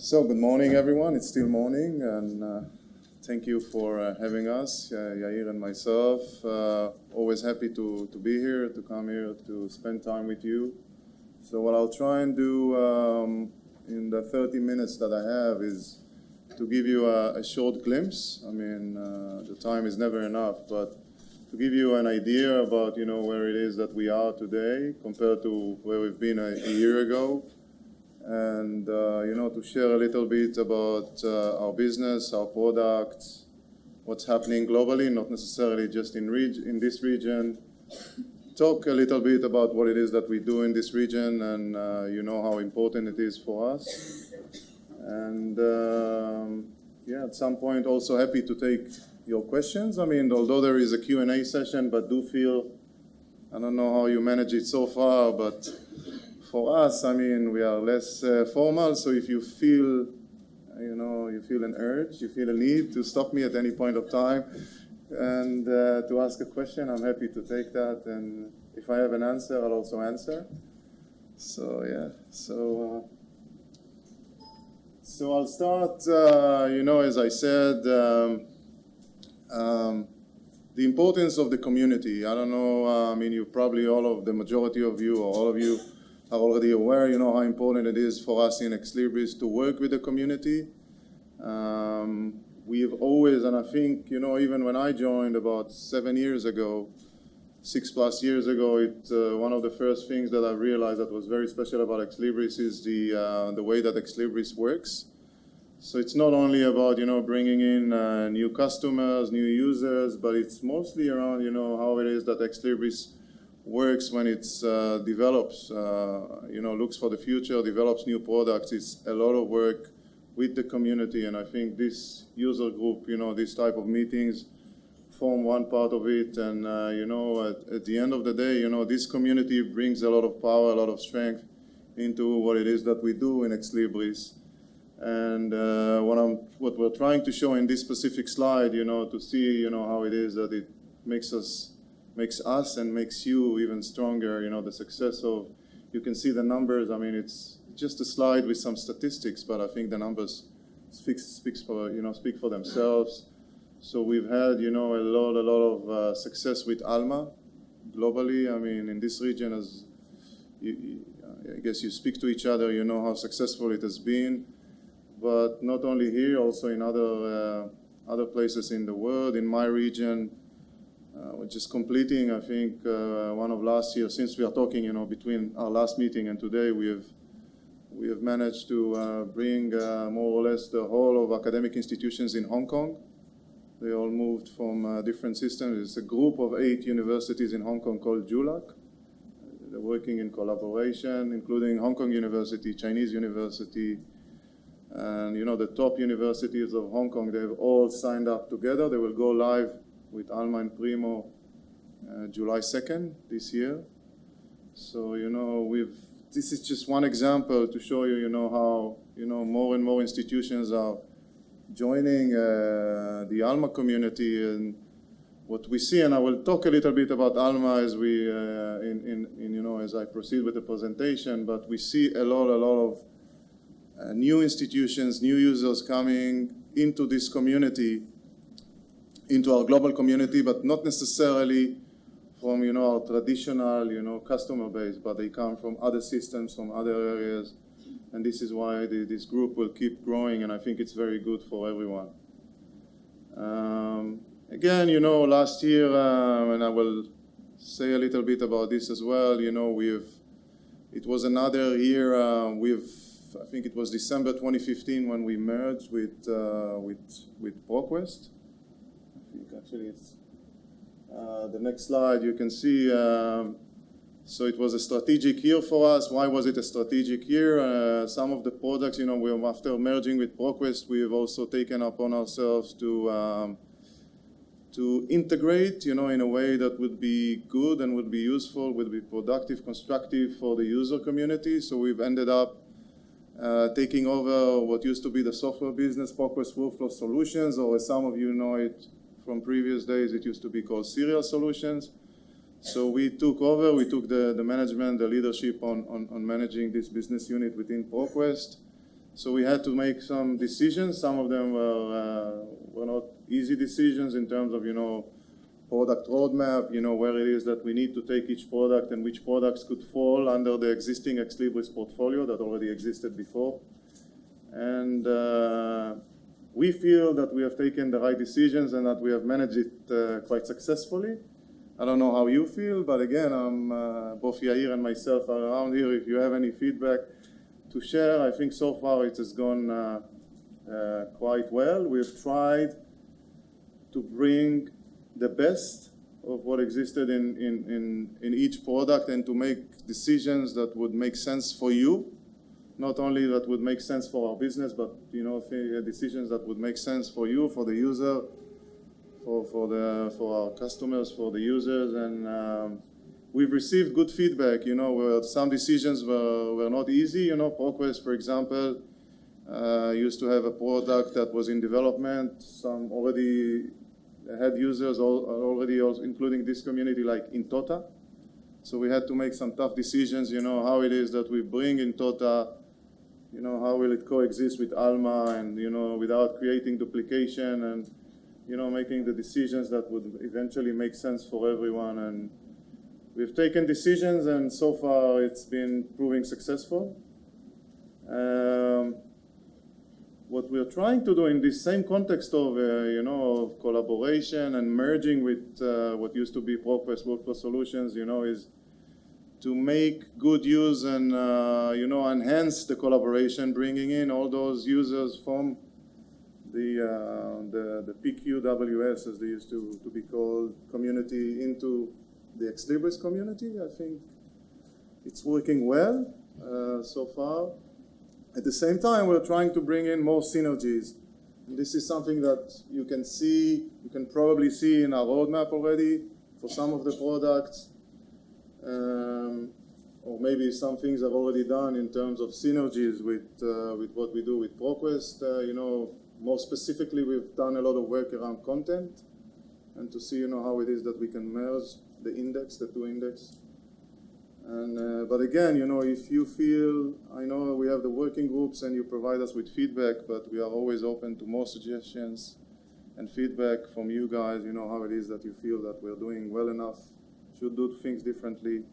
So good morning, everyone. It's still morning, and thank you for having us, Yair and myself. Always happy to be here, to come here, to spend time with you. So what I'll try and do in the 30 minutes that I have is to give you a short glimpse. I mean, the time is never enough, but to give you an idea about, where it is that we are today compared to where we've been a year ago. And, to share a little bit about our business, our products, what's happening globally, not necessarily just in this region. Talk a little bit about what it is that we do in this region and, how important it is for us. And, at some point also happy to take your questions. I mean, although there is a Q&A session, but do feel, I don't know how you manage it so far, but for us, I mean, we are less formal, so if you feel, you feel an urge, you feel a need to stop me at any point of time and to ask a question, I'm happy to take that. And if I have an answer, I'll also answer. So, yeah. So I'll start, as I said, the importance of the community. I don't know, you probably the majority of you or all of you are already aware, how important it is for us in Libris to work with the community. We've always, and I think, even when I joined about 7 years ago, 6+ years ago, one of the first things that I realized that was very special about Libris is the way that Libris works. So it's not only about, bringing in new customers, new users, but it's mostly around, how it is that Libris works when it develops, looks for the future, develops new products. It's a lot of work with the community, and I think this user group, this type of meetings form one part of it. And, at the end of the day, this community brings a lot of power, a lot of strength into what it is that we do in Libris. And what we're trying to show in this specific slide, to see, how it is that it makes us and makes you even stronger, the success of, you can see the numbers. I mean, it's just a slide with some statistics, but I think the numbers speak for themselves. So we've had, a lot of success with Alma globally. I mean, in this region, as I guess you speak to each other, you know how successful it has been. But not only here, also in other places in the world. In my region, we're just completing, I think, one of last year. Since we are talking, between our last meeting and today, we have managed to bring more or less the whole of academic institutions in Hong Kong. They all moved from different systems. It's a group of 8 universities in Hong Kong called JULAC. They're working in collaboration, including Hong Kong University, Chinese University, and the top universities of Hong Kong. They've all signed up together. They will go live with Alma and Primo July 2nd this year. So, this is just one example to show you, how, more and more institutions are joining the Alma community. And what we see, and I will talk a little bit about Alma as we, as I proceed with the presentation, but we see a lot of new institutions, new users coming into this community, into our global community, but not necessarily from, our traditional, customer base, but they come from other systems, from other areas. And this is why this group will keep growing, and I think it's very good for everyone. Again, last year, and I will say a little bit about this as well, it was another year, I think it was December 2015 when we merged with ProQuest. Actually, it's the next slide. You can see, so it was a strategic year for us. Why was it a strategic year? Some of the products, after merging with ProQuest, we have also taken upon ourselves to integrate, in a way that would be good and would be useful, would be productive, constructive for the user community. So we've ended up taking over what used to be the software business, ProQuest Workflow Solutions, or as some of you know it from previous days, it used to be called Serial Solutions. So we took over, the management, the leadership on managing this business unit within ProQuest. So we had to make some decisions. Some of them were not easy decisions in terms of, product roadmap, where it is that we need to take each product and which products could fall under the existing Ex Libris portfolio that already existed before. And we feel that we have taken the right decisions and that we have managed it quite successfully. I don't know how you feel, but again, both Yair and myself are around here. If you have any feedback to share, I think so far it has gone quite well. We've tried to bring the best of what existed in each product and to make decisions that would make sense for you. Not only that would make sense for our business, but decisions that would make sense for you, for the user, for our customers, for the users, and we've received good feedback. Where some decisions were not easy. ProQuest, for example, used to have a product that was in development. Some already had users already, including this community, like in Tota. So we had to make some tough decisions. How it is that we bring in Tota. How will it coexist with Alma, and without creating duplication, and making the decisions that would eventually make sense for everyone. And we've taken decisions, and so far it's been proving successful. What we're trying to do in this same context of of collaboration and merging with what used to be ProQuest Workflow Solutions, is to make good use and enhance the collaboration, bringing in all those users from the PQWS, as they used to be called, community into the Ex Libris community. I think it's working well so far. At the same time, we're trying to bring in more synergies. And this is something that you can probably see in our roadmap already for some of the products. Or maybe some things are already done in terms of synergies with what we do with ProQuest. More specifically, we've done a lot of work around content and to see how it is that we can merge the two index. And but again, if you feel, I know we have the working groups and you provide us with feedback, but we are always open to more suggestions and feedback from you guys. How it is that you feel that we're doing well enough, should do things differently.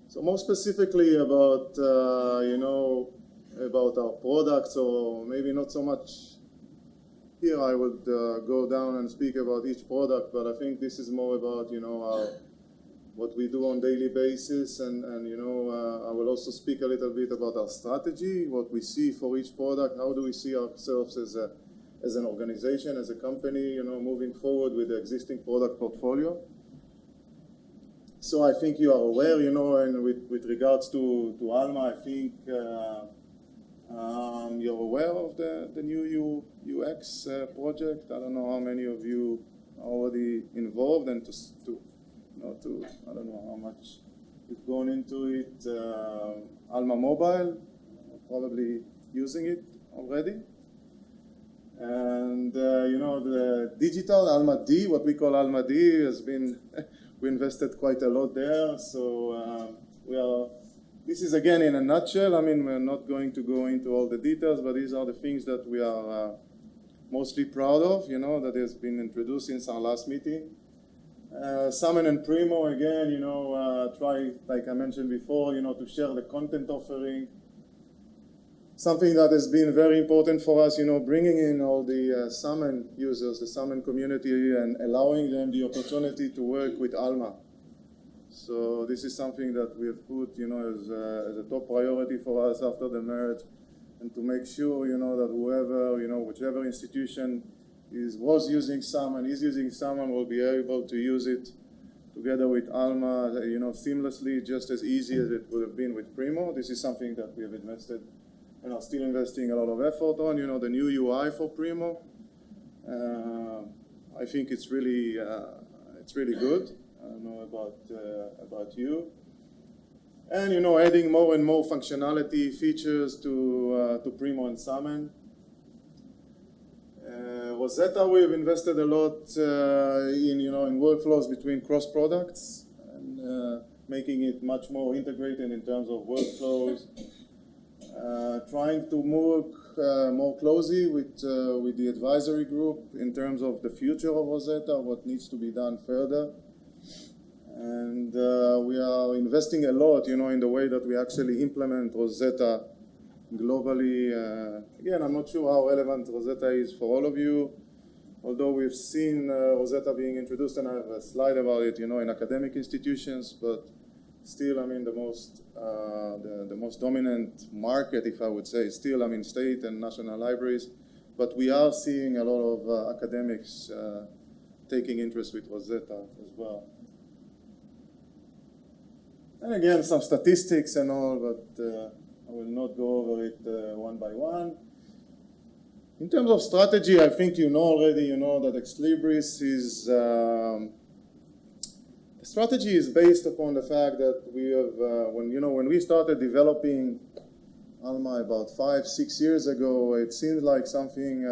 So more specifically about about our products, or maybe not so much here. I would go down and speak about each product, but I think this is more about what we do on a daily basis, and I will also speak a little bit about our strategy, what we see for each product, how do we see ourselves as an organization, as a company, moving forward with the existing product portfolio. So I think you are aware, and with regards to Alma, I think you're aware of the new UX project. I don't know how many of you are already involved, and I don't know how much you've gone into it. Alma Mobile, probably using it already. And the digital Alma D, what we call Alma D, has been we invested quite a lot there. So this is again in a nutshell. I mean, we're not going to go into all the details, but these are the things that we are mostly proud of, that has been introduced since our last meeting. Summon and Primo, again, try, like I mentioned before, to share the content offering. Something that has been very important for us, bringing in all the Summon users, the Summon community, and allowing them the opportunity to work with Alma. So this is something that we have put, as a top priority for us after the merge, and to make sure, that whoever, whichever institution was using Summon, is using Summon, will be able to use it together with Alma, seamlessly, just as easy as it would have been with Primo. This is something that we have invested and are still investing a lot of effort on. The new UI for Primo. I think it's really good. I don't know about you. And adding more and more functionality, features to Primo and Summon. Rosetta, we've invested a lot in workflows between cross products, and making it much more integrated in terms of workflows, trying to work more closely with the advisory group in terms of the future of Rosetta, what needs to be done further. And we are investing a lot, in the way that we actually implement Rosetta globally. Again, I'm not sure how relevant Rosetta is for all of you, although we've seen Rosetta being introduced, and I have a slide about it, in academic institutions, but still, the most dominant market, if I would say, still, state and national libraries. But we are seeing a lot of academics taking interest with Rosetta as well. And again, some statistics and all, but I will not go over it one by one. In terms of strategy, I think you know already, that Libris is, the strategy is based upon the fact that we have, when we started developing Alma about 5-6 years ago, it seemed like something,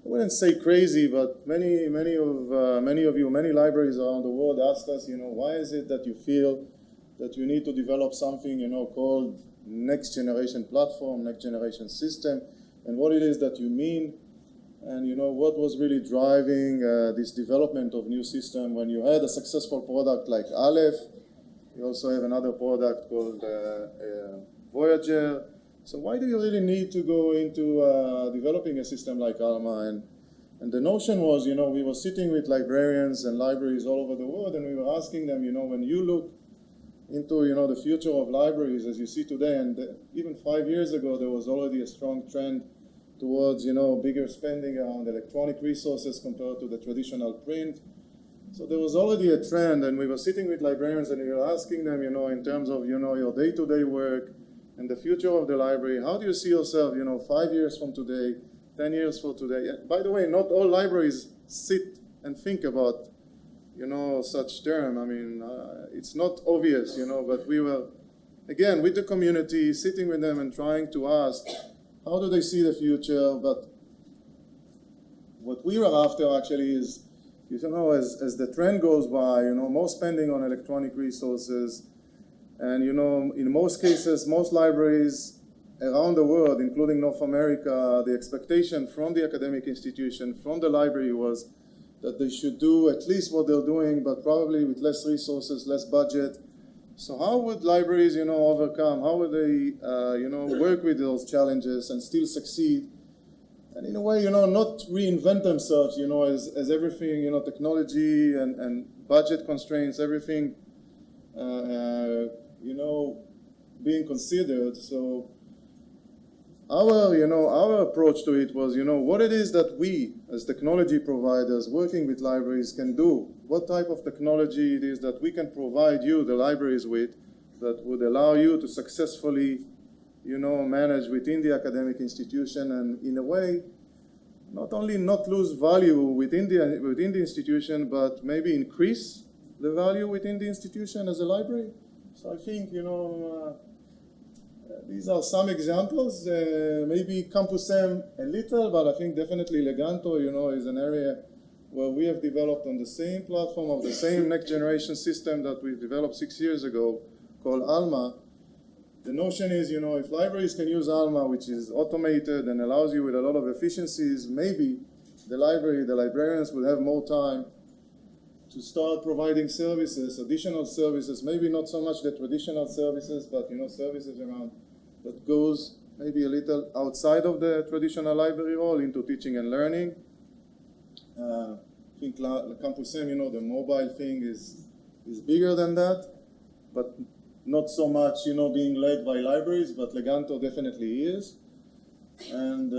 I wouldn't say crazy, but many of you, many libraries around the world asked us, why is it that you feel that you need to develop something, called next generation platform, next generation system, and what it is that you mean, and what was really driving this development of new system when you had a successful product like Aleph. You also have another product called Voyager. So why do you really need to go into developing a system like Alma? And the notion was, we were sitting with librarians and libraries all over the world, and we were asking them, when you look into, the future of libraries as you see today, and even 5 years ago, there was already a strong trend towards, bigger spending around electronic resources compared to the traditional print. So there was already a trend, and we were sitting with librarians, and we were asking them, in terms of, your day-to-day work, and the future of the library, how do you see yourself, 5 years from today, 10 years from today? By the way, not all libraries sit and think about, such term. It's not obvious, but we were, again, with the community, sitting with them and trying to ask, how do they see the future? But what we were after actually is, as the trend goes by, more spending on electronic resources. And, in most cases, most libraries around the world, including North America, the expectation from the academic institution, from the library was that they should do at least what they're doing, but probably with less resources, less budget. So how would libraries, overcome? How would they, work with those challenges and still succeed? And in a way, not reinvent themselves, as everything, technology and budget constraints, everything, being considered. So our approach to it was, what it is that we, as technology providers working with libraries, can do. What type of technology it is that we can provide you, the libraries, with that would allow you to successfully, manage within the academic institution, and in a way, not only not lose value within the institution, but maybe increase the value within the institution as a library. So I think, these are some examples. Maybe Campus M a little, but I think definitely Leganto, is an area where we have developed on the same platform of the same next generation system that we developed 6 years ago called Alma. The notion is, if libraries can use Alma, which is automated and allows you with a lot of efficiencies, maybe the librarians will have more time to start providing services, additional services, maybe not so much the traditional services, but services around that goes maybe a little outside of the traditional library role into teaching and learning. I think Campus M, the mobile thing is bigger than that, but not so much, being led by libraries, but Leganto definitely is. And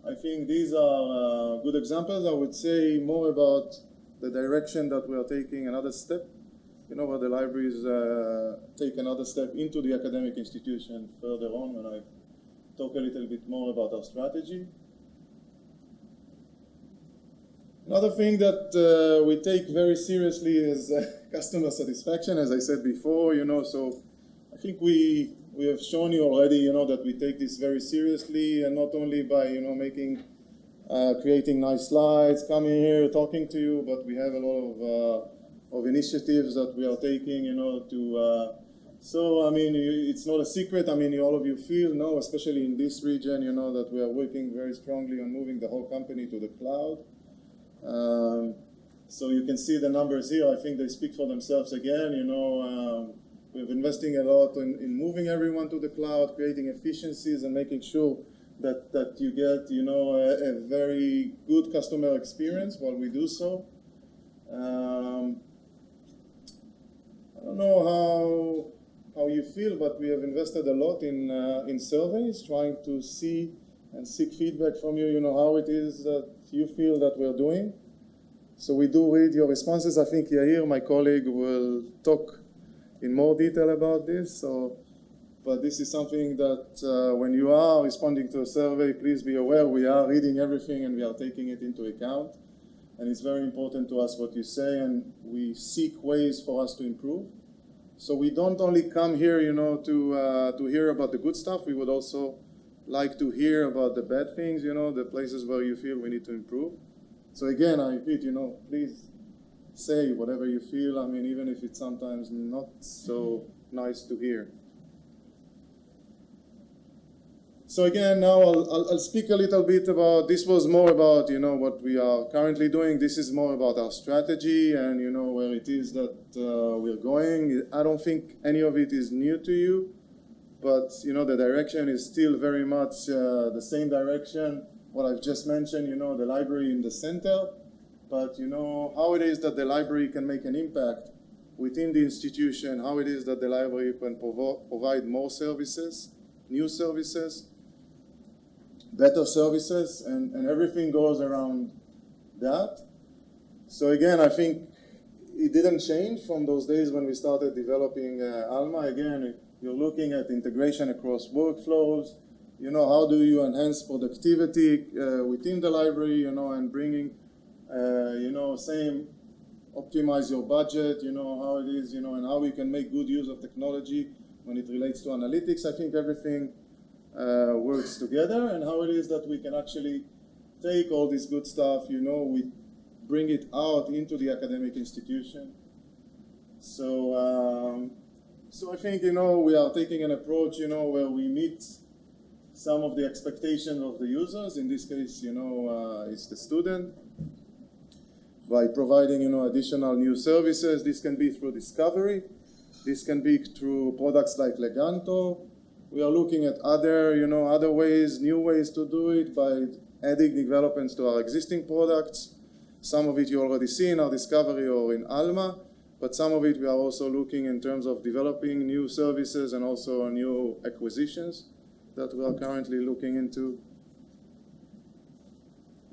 I think these are good examples. I would say more about the direction that we are taking another step, where the libraries take another step into the academic institution further on when I talk a little bit more about our strategy. Another thing that we take very seriously is customer satisfaction, as I said before, so I think we have shown you already, that we take this very seriously, and not only by, creating nice slides, coming here, talking to you, but we have a lot of of initiatives that we are taking, to so, I mean, it's not a secret. I mean, all of you know, especially in this region, that we are working very strongly on moving the whole company to the cloud. So you can see the numbers here. I think they speak for themselves again. We're investing a lot in moving everyone to the cloud, creating efficiencies, and making sure that you get, a very good customer experience while we do so. I don't know how you feel, but we have invested a lot in surveys, trying to see and seek feedback from you, how it is that you feel that we're doing. So we do read your responses. I think Yair, my colleague, will talk in more detail about this. But this is something that when you are responding to a survey, please be aware we are reading everything and we are taking it into account. And it's very important to us what you say, and we seek ways for us to improve. So we don't only come here, to hear about the good stuff. We would also like to hear about the bad things, the places where you feel we need to improve. So again, I repeat, please say whatever you feel. I mean, even if it's sometimes not so nice to hear. So again, now I'll speak a little bit about, this was more about, what we are currently doing. This is more about our strategy and, where it is that we're going. I don't think any of it is new to you, but, the direction is still very much the same direction. What I've just mentioned, the library in the center, but, how it is that the library can make an impact within the institution, how it is that the library can provide more services, new services, better services, and everything goes around that. So again, I think it didn't change from those days when we started developing Alma. Again, you're looking at integration across workflows, how do you enhance productivity within the library, and bringing, optimize your budget, how it is, and how we can make good use of technology when it relates to analytics. I think everything works together, and how it is that we can actually take all this good stuff, we bring it out into the academic institution. So I think, we are taking an approach, where we meet some of the expectations of the users. In this case, it's the student, by providing, additional new services. This can be through discovery. This can be through products like Leganto. We are looking at other, other ways, new ways to do it by adding developments to our existing products. Some of it you already see in our discovery or in Alma, but some of it we are also looking in terms of developing new services and also new acquisitions that we are currently looking into.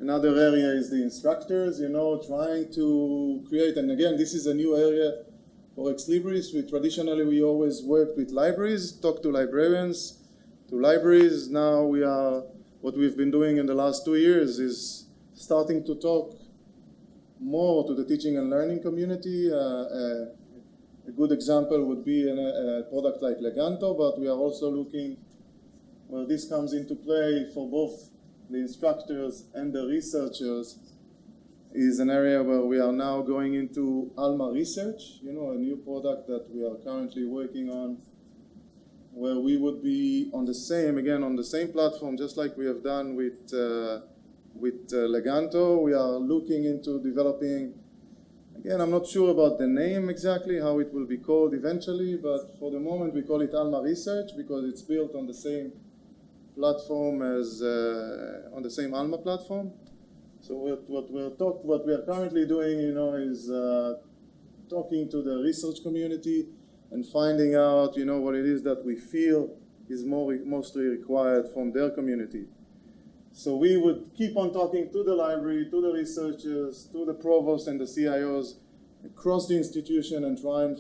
Another area is the instructors, trying to create, and again, this is a new area for Ex Libris. We always worked with libraries, talk to librarians, to libraries. Now what we've been doing in the last 2 years is starting to talk more to the teaching and learning community. A good example would be a product like Leganto, but we are also looking where this comes into play for both the instructors and the researchers, is an area where we are now going into Alma Research, a new product that we are currently working on, where we would be on the same platform, just like we have done with Leganto. We are looking into developing, again, I'm not sure about the name exactly, how it will be called eventually, but for the moment we call it Alma Research because it's built on the same platform as, on the same Alma platform. So what we are currently doing, is talking to the research community and finding out, what it is that we feel is mostly required from their community. So we would keep on talking to the library, to the researchers, to the provosts and the CIOs across the institution and try and,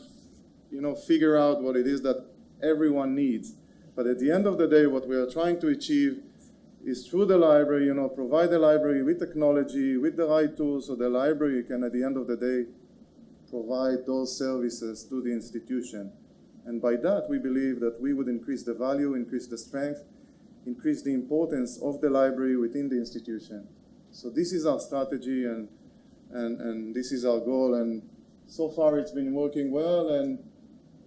figure out what it is that everyone needs. But at the end of the day, what we are trying to achieve is through the library, provide the library with technology, with the right tools, so the library can, at the end of the day, provide those services to the institution. And by that, we believe that we would increase the value, increase the strength, increase the importance of the library within the institution. So this is our strategy and this is our goal. And so far it's been working well, and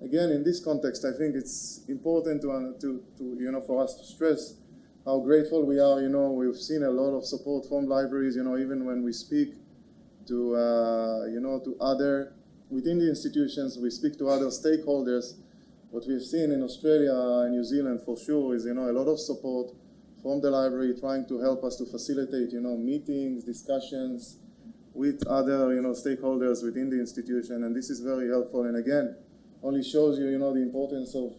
again, in this context, I think it's important to for us to stress how grateful we are. We've seen a lot of support from libraries, even when we speak to, to other, within the institutions, we speak to other stakeholders. What we've seen in Australia and New Zealand for sure is, a lot of support from the library trying to help us to facilitate, meetings, discussions with other, stakeholders within the institution, and this is very helpful. And again, only shows you, the importance of,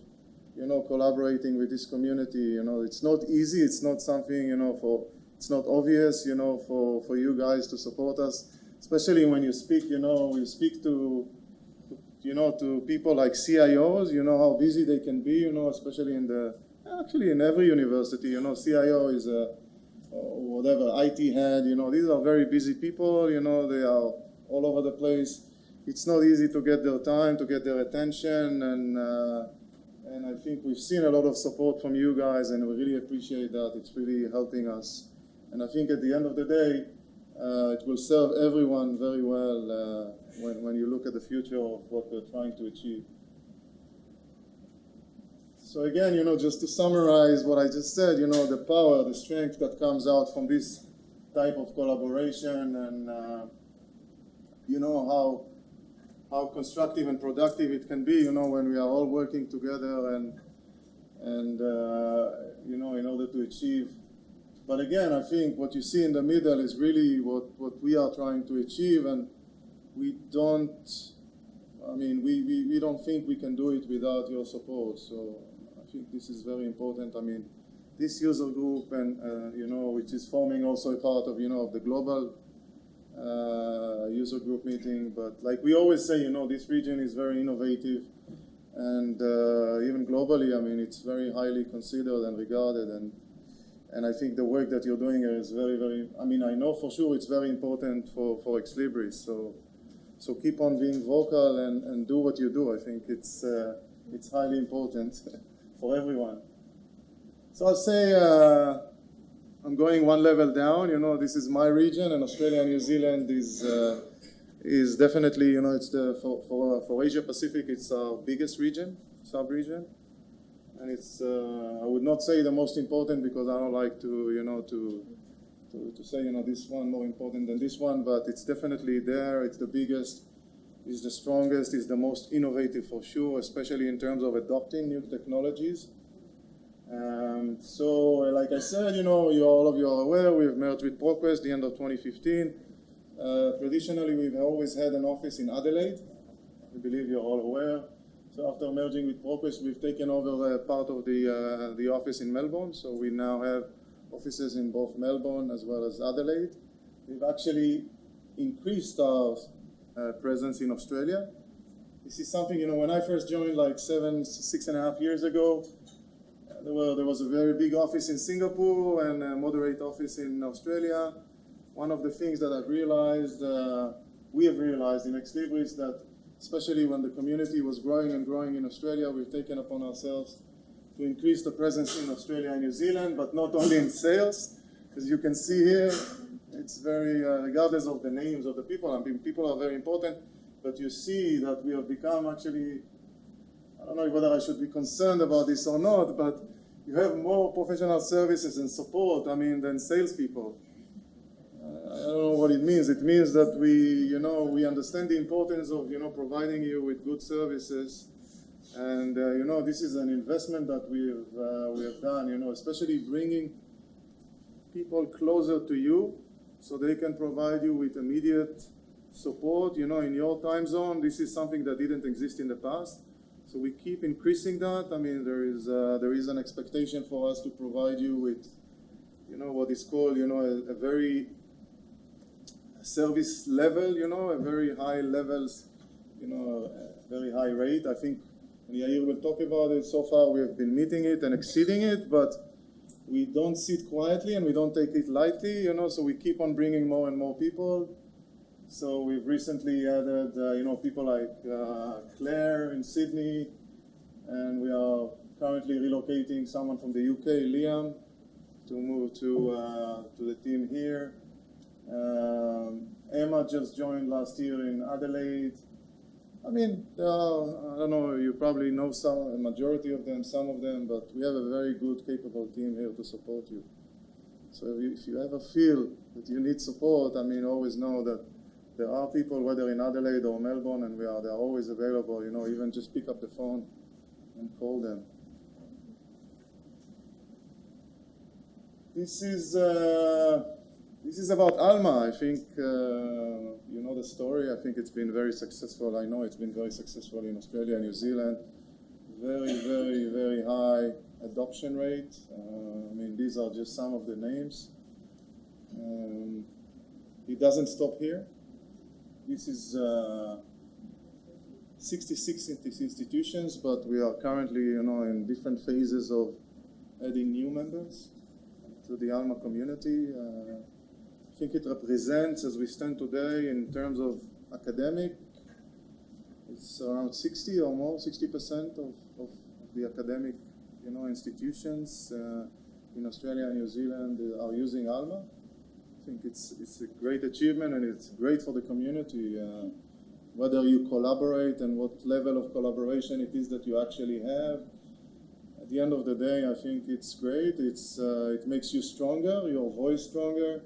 collaborating with this community. It's not easy. It's not something, it's not obvious, for you guys to support us, especially when you speak, we speak to people like CIOs, how busy they can be, especially actually in every university, CIO is whatever, IT head, these are very busy people, they are all over the place. It's not easy to get their time, to get their attention, and I think we've seen a lot of support from you guys, and we really appreciate that. It's really helping us. And I think at the end of the day, it will serve everyone very well when you look at the future of what we're trying to achieve. So again, just to summarize what I just said, the power, the strength that comes out from this type of collaboration, and how constructive and productive it can be, when we are all working together and in order to achieve. But again, I think what you see in the middle is really what we are trying to achieve, and we don't think we can do it without your support. So I think this is very important. This user group, and which is forming also a part of the global user group meeting. But like we always say, this region is very innovative, and even globally, it's very highly considered and regarded, and I think the work that you're doing here is very, very, I know for sure it's very important for Ex Libris. So keep on being vocal and do what you do. I think it's highly important for everyone. So I'll say I'm going one level down. This is my region, and Australia and New Zealand is definitely, it's for Asia Pacific, it's our biggest region, sub-region. And it's, I would not say the most important, because I don't like to say, this one more important than this one, but it's definitely there. It's the biggest, it's the strongest, it's the most innovative for sure, especially in terms of adopting new technologies. So, like I said, all of you are aware, we've merged with ProQuest the end of 2015. Traditionally, we've always had an office in Adelaide. I believe you're all aware. So after merging with ProQuest, we've taken over part of the office in Melbourne. So we now have offices in both Melbourne as well as Adelaide. We've actually increased our presence in Australia. This is something, when I first joined like 6.5 years ago, there was a very big office in Singapore and a moderate office in Australia. One of the things that we have realized in Ex Libris, that especially when the community was growing and growing in Australia, we've taken upon ourselves to increase the presence in Australia and New Zealand, but not only in sales. As you can see here, it's very, regardless of the names of the people, people are very important, but you see that we have become actually, I don't know whether I should be concerned about this or not, but you have more professional services and support, than salespeople. I don't know what it means. It means that we understand the importance of, providing you with good services. And, this is an investment that we have done, especially bringing people closer to you so they can provide you with immediate support, in your time zone. This is something that didn't exist in the past. So we keep increasing that. There is an expectation for us to provide you with, what is called, a very service level, a very high levels, a very high rate. I think Yair will talk about it. So far we have been meeting it and exceeding it, but we don't sit quietly and we don't take it lightly, so we keep on bringing more and more people. So we've recently added, people like Claire in Sydney, and we are currently relocating someone from the UK, Liam, to move to the team here. Emma just joined last year in Adelaide. I mean, there are, I don't know, you probably know a majority of them, some of them, but we have a very good, capable team here to support you. So if you ever feel that you need support, I mean, always know that there are people, whether in Adelaide or Melbourne, and they are always available, you know, even just pick up the phone and call them. This is about Alma. I think you know the story. I think it's been very successful. I know it's been very successful in Australia and New Zealand. Very, very, very high adoption rate. I mean, these are just some of the names. It doesn't stop here. This is 66 institutions, but we are currently, you know, in different phases of adding new members to the Alma community. I think it represents, as we stand today, in terms of academic, it's around 60 or more, 60% of the academic, you know, institutions in Australia and New Zealand are using Alma. I think it's a great achievement, and it's great for the community. Whether you collaborate and what level of collaboration it is that you actually have. At the end of the day, I think it's great. It makes you stronger, your voice stronger,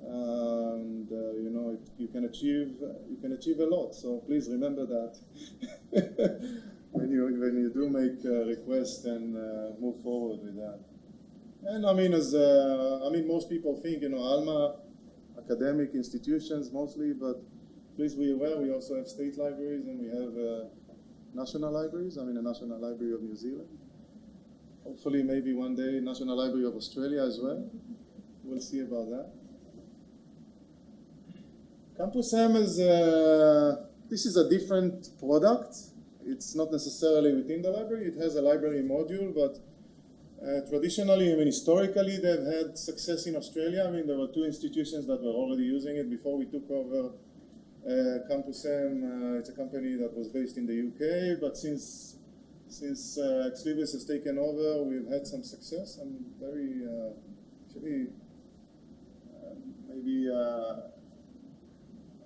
and you know you can achieve a lot. So please remember that when you do make a request and move forward with that. And I mean, most people think, you know, Alma, academic institutions mostly, but please be aware we also have state libraries and we have national libraries. I mean, the National Library of New Zealand. Hopefully, maybe one day, National Library of Australia as well. We'll see about that. Campus M is, this is a different product. It's not necessarily within the library. It has a library module, but traditionally, I mean, historically, they've had success in Australia. I mean, there were two institutions that were already using it before we took over Campus M. It's a company that was based in the UK, but since Libris has taken over, we've had some success. I'm very, actually, maybe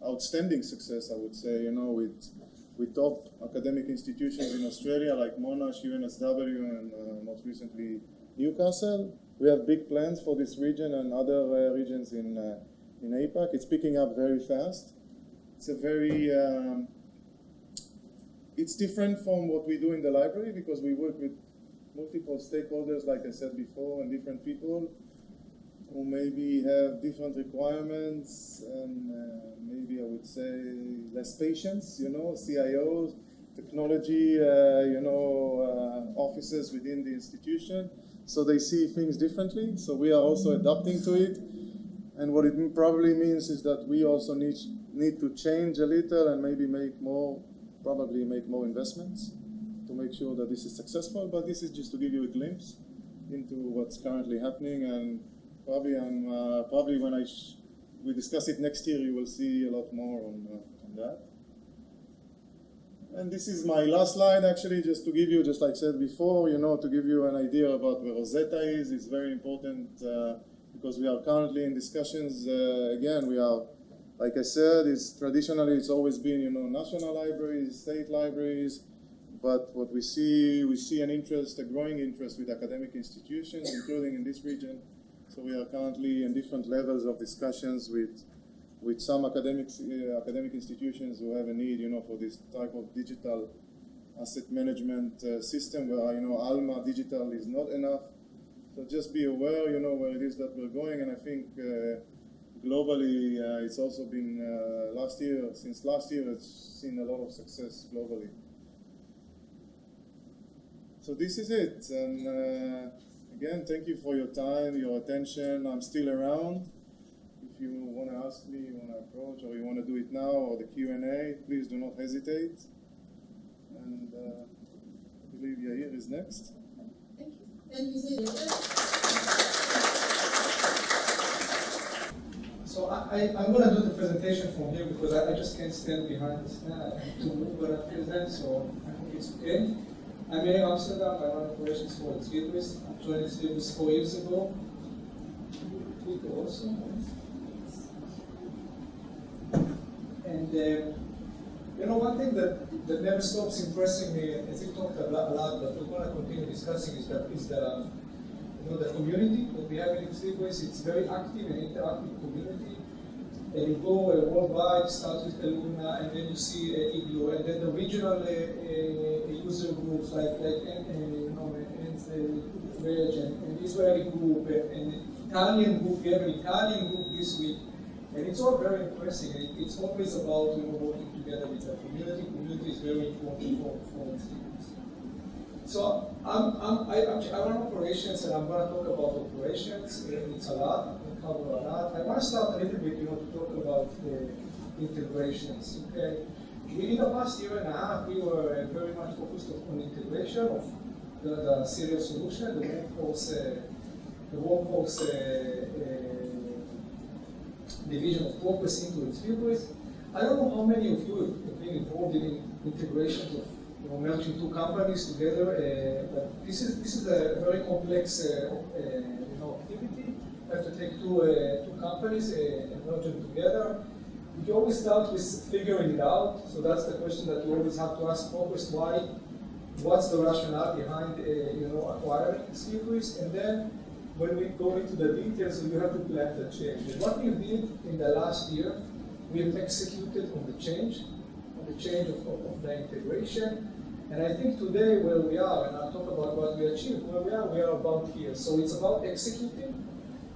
outstanding success, I would say, you know, with top academic institutions in Australia like Monash, UNSW, and most recently Newcastle. We have big plans for this region and other regions in APAC. It's picking up very fast. It's a very it's different from what we do in the library because we work with multiple stakeholders, like I said before, and different people who maybe have different requirements and maybe I would say less patience, you know, CIOs, technology, you know, offices within the institution. So they see things differently. So we are also adapting to it. And what it probably means is that we also need to change a little and maybe probably make more investments to make sure that this is successful. But this is just to give you a glimpse into what's currently happening, and probably when we discuss it next year, you will see a lot more on that. And this is my last slide, actually, just to give you, just like I said before, you know, to give you an idea about where Rosetta is. It's very important because we are currently in discussions. Again, we are, like I said, traditionally it's always been, you know, national libraries, state libraries, but what we see an interest, a growing interest with academic institutions, including in this region. So we are currently in different levels of discussions with some academic institutions who have a need, you know, for this type of digital asset management system where, you know, Alma digital is not enough. So just be aware, you know, where it is that we're going, and I think globally it's also been since last year it's seen a lot of success globally. So this is it, and again, thank you for your time, your attention. I'm still around. If you want to ask me, you want to approach, or you want to do it now, or the Q&A, please do not hesitate. And I believe Yair is next. Thank you. Thank you, Yair. So I'm going to do the presentation from here because I just can't stand behind to move when I present, so I think it's okay. I'm in Amsterdam. I run operations for Libris. I joined Libris 4 years ago. And You know, one thing that never stops impressing me, as you talked a lot, but we're going to continue discussing, is that you know, the community that we have in Libris. It's very active and interactive community. And you go worldwide, start with Luna, and then you see Igloo, and then the regional user groups like you know, ANZREG and Israeli group and Italian group. We have an Italian group this week. And it's all very impressive. It's always about, you know, working together with the community. Community is very important for students. So I run operations, and I'm going to talk about operations. It's a lot. I cover a lot. I want to start a little bit, you know, to talk about the integrations. Okay. In the past year and a half, we were very much focused on integration of the serial solution, the workforce division of Progress into its Libris. I don't know how many of you have been involved in integrations of, you know, merging two companies together, but this is a very complex you know, activity. You have to take two companies and merge them together. You always start with figuring it out, so that's the question that you always have to ask Progress: why? What's the rationale behind you know, acquiring this Libris? And then when we go into the details, you have to plan the change. And what we did in the last year, we have executed on the change of the integration. And I think today where we are, and I'll talk about what we achieved, where we are about here. So it's about executing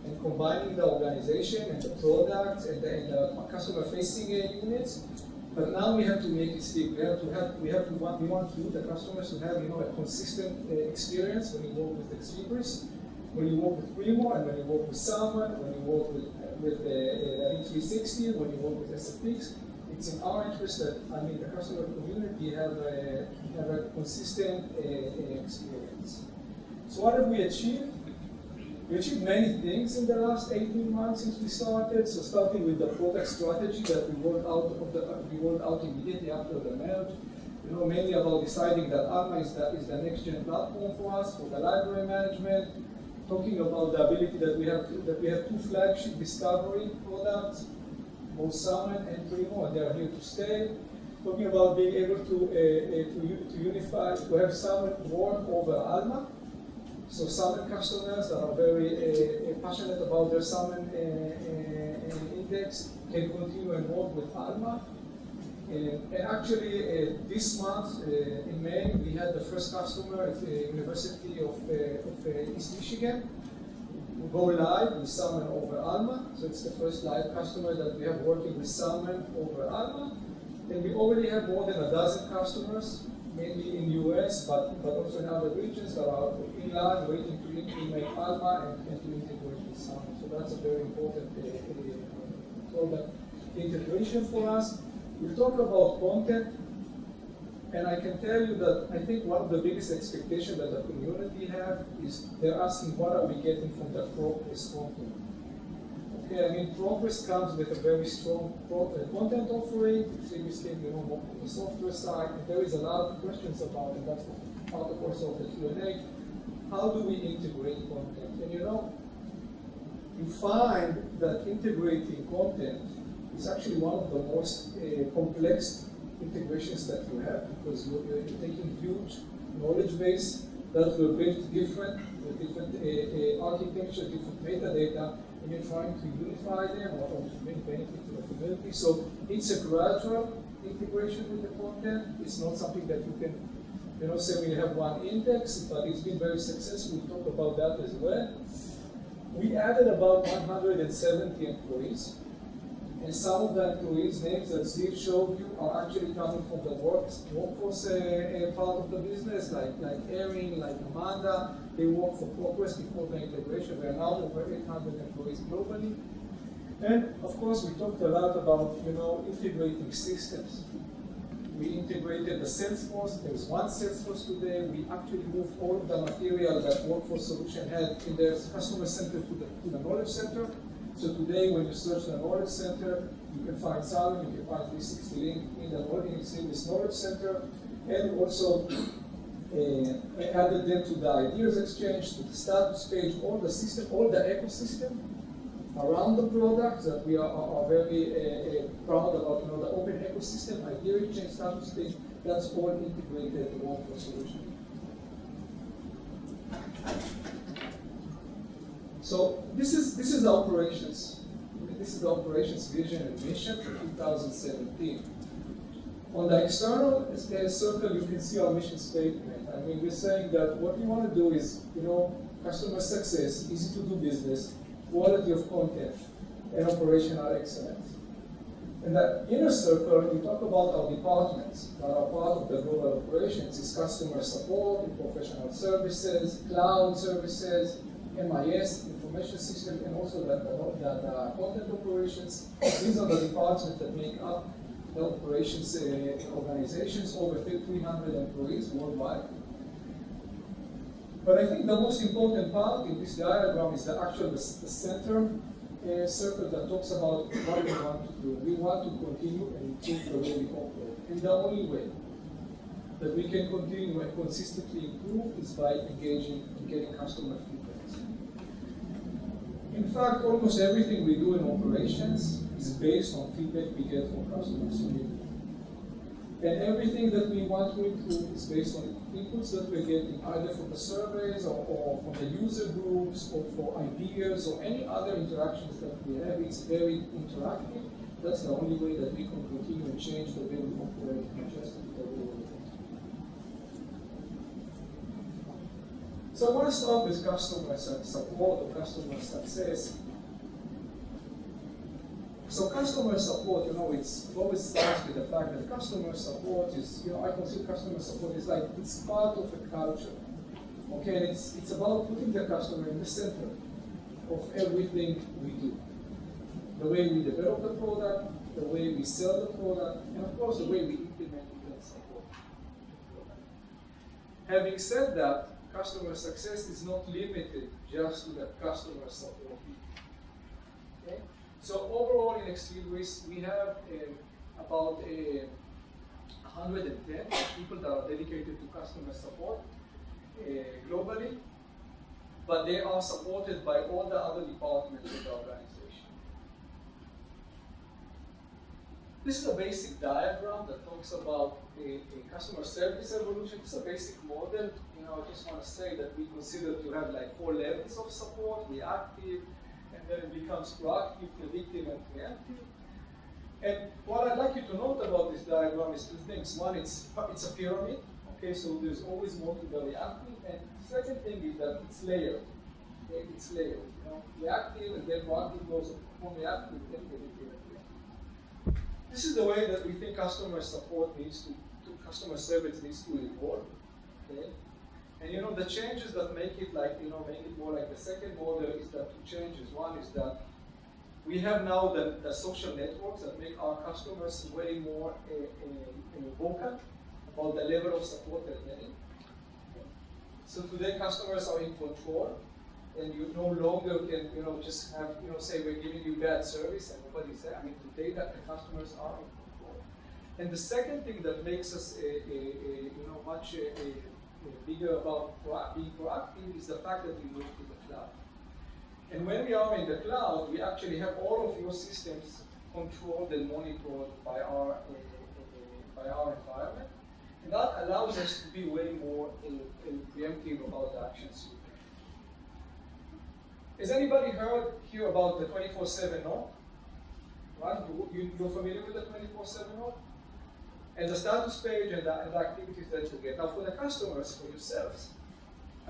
and combining the organization and the products and the customer-facing units. But now we have to make it stick. We want you, the customers, to have, you know, a consistent experience when you work with Libris, when you work with Primo, and when you work with Salmon, when you work with E360, when you work with SFX. It's in our interest that, I mean, the customer community have a consistent experience. So what have we achieved? We achieved many things in the last 18 months since we started. So starting with the product strategy that we rolled out immediately after the merge. You know, mainly about deciding that Alma is the next-gen platform for us for the library management. Talking about the ability that we have two flagship discovery products, both Salmon and Primo, and they are here to stay. Talking about being able to unify, to have Salmon work over Alma. So Salmon customers that are very passionate about their Salmon index can continue and work with Alma. And actually, this month, in May, we had the first customer at the University of East Michigan go live with Salmon over Alma. So it's the first live customer that we have working with Salmon over Alma. And we already have more than a dozen customers, mainly in US, but also in other regions that are in line waiting to make Alma and to integrate with Salmon. So that's a very important product integration for us. We talk about content, and I can tell you that I think one of the biggest expectations that the community have is they're asking, what are we getting from the Progress content? Okay, I mean, Progress comes with a very strong content offering. Libris came, you know, more from the software side, and there is a lot of questions about it. That's part of also of the Q&A. How do we integrate content? And you know, you find that integrating content is actually one of the most complex integrations that you have, because you're taking huge knowledge base that were built different architecture, different metadata, and you're trying to unify them or to bring benefit to the community. So it's a gradual integration with the content. It's not something that you can, you know, say we have one index, but it's been very successful. We'll talk about that as well. We added about 170 employees. And some of the employees' names that Steve showed you are actually coming from the workforce part of the business, like Erin, like Amanda. They work for Progress before the integration. We are now over 800 employees globally. And of course, we talked a lot about, you know, integrating systems. We integrated the Salesforce. There's one Salesforce today. We actually moved all of the material that Workforce Solution had in their customer center to the knowledge center. So today, when you search the Knowledge Center, you can find Salmon, you can find 360 Link in the Knowledge Center, and also added them to the Ideas Exchange, to the status page, all the system, all the ecosystem around the product that we are very proud about. You know, the open ecosystem system, ID change, status page, that's all integrated in one solution. So this is the operations. This is the operations vision and mission for 2017. On the external circle, you can see our mission statement. I mean, we're saying that what we want to do is, customer success, easy to do business, quality of content, and operational excellence. In the inner circle, we talk about our departments that are part of the global operations. It's customer support, professional services, cloud services, MIS, information system, and also the content operations. These are the departments that make up the operations organizations, over 300 employees worldwide. But I think the most important part in this diagram is the center circle that talks about what we want to do. We want to continue and improve the way we operate. And the only way that we can continue and consistently improve is by engaging and getting customer feedback. In fact, almost everything we do in operations is based on feedback we get from customers. And everything that we want to improve is based on inputs that we're getting, either from the surveys or from the user groups or for ideas or any other interactions that we have. It's very interactive. That's the only way that we can continue and change the way we operate and adjust the way we operate. So I want to start with customer support or customer success. So customer support, it always starts with the fact that customer support is, I consider customer support is like, it's part of a culture. Okay, and it's about putting the customer in the center of everything we do. The way we develop the product, the way we sell the product, and of course the way we implement and support the product. Having said that, customer success is not limited just to the customer support. Okay? So overall in Libris, we have about 110 people that are dedicated to customer support globally, but they are supported by all the other departments of the organization. This is a basic diagram that talks about a customer service evolution. It's a basic model. I just want to say that we consider to have like 4 levels of support: reactive, and then it becomes proactive, predictive, and preemptive. And what I'd like you to note about this diagram is 2 things. One, it's a pyramid. Okay, so there's always more to the reactive. And the second thing is that it's layered. Okay, it's layered. Reactive and then proactive goes from reactive and then predictive and preemptive. This is the way that we think customer support needs to customer service needs to evolve. Okay. And the changes that make it like, make it more like the second model is that 2 changes. One is that we have now the social networks that make our customers way more vocal about the level of support they're getting. So today customers are in control, and you no longer can, just have, say we're giving you bad service and nobody's there. I mean, today that the customers are in control. And the second thing that makes us much bigger about being proactive is the fact that we move to the cloud. And when we are in the cloud, we actually have all of your systems controlled and monitored by our environment. And that allows us to be way more preemptive about the actions you take. Has anybody heard here about the 24/7 NOC? Right? You're familiar with the 24/7 NOC? And the status page and the activities that you get. Now for the customers, for yourselves,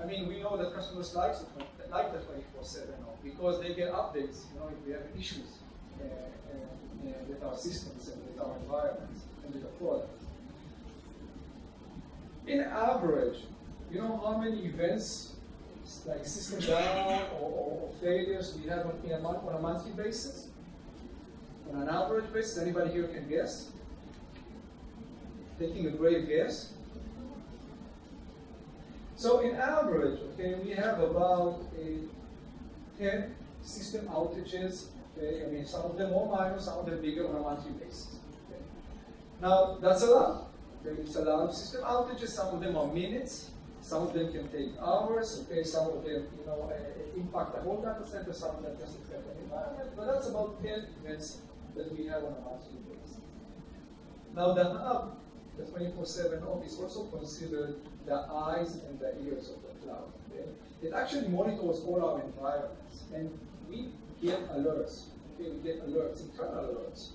I mean, we know that customers like the 24/7 because they get updates, if we have issues with our systems and with our environments and with the product. In average, you know how many events, like system down or failures we have on a monthly basis? On an average basis, anybody here can guess? Taking a brave guess. So in average, okay, we have about 10 system outages. Okay? I mean, some of them more minor, some of them bigger on a monthly basis. Okay? Now, that's a lot. Okay? It's a lot of system outages. Some of them are minutes. Some of them can take hours. Okay? Some of them, impact the whole data center. Some of them just affect the environment. But that's about 10 events that we have on a monthly basis. Now the hub, the 24/7 hub, is also considered the eyes and the ears of the cloud. Okay? It actually monitors all our environments, and we get alerts. Okay? We get alerts, internal alerts,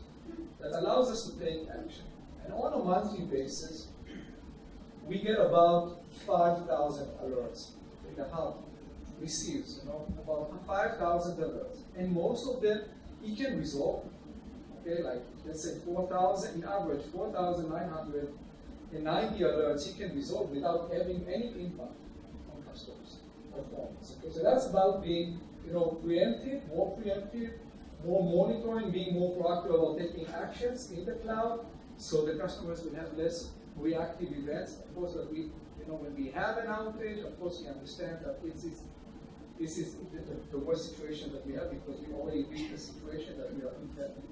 that allows us to take action. And on a monthly basis, we get about 5,000 alerts. The hub receives, about 5,000 alerts, and most of them it can resolve. Okay, like let's say 4,000, in average 4,990 alerts he can resolve without having any impact on customers' performance. Okay, so that's about being, preemptive, more monitoring, being more proactive about taking actions in the cloud, so the customers will have less reactive events. Of course, that when we have an outage, of course, we understand that this is the worst situation that we have, because we already reached the situation that we are impacting.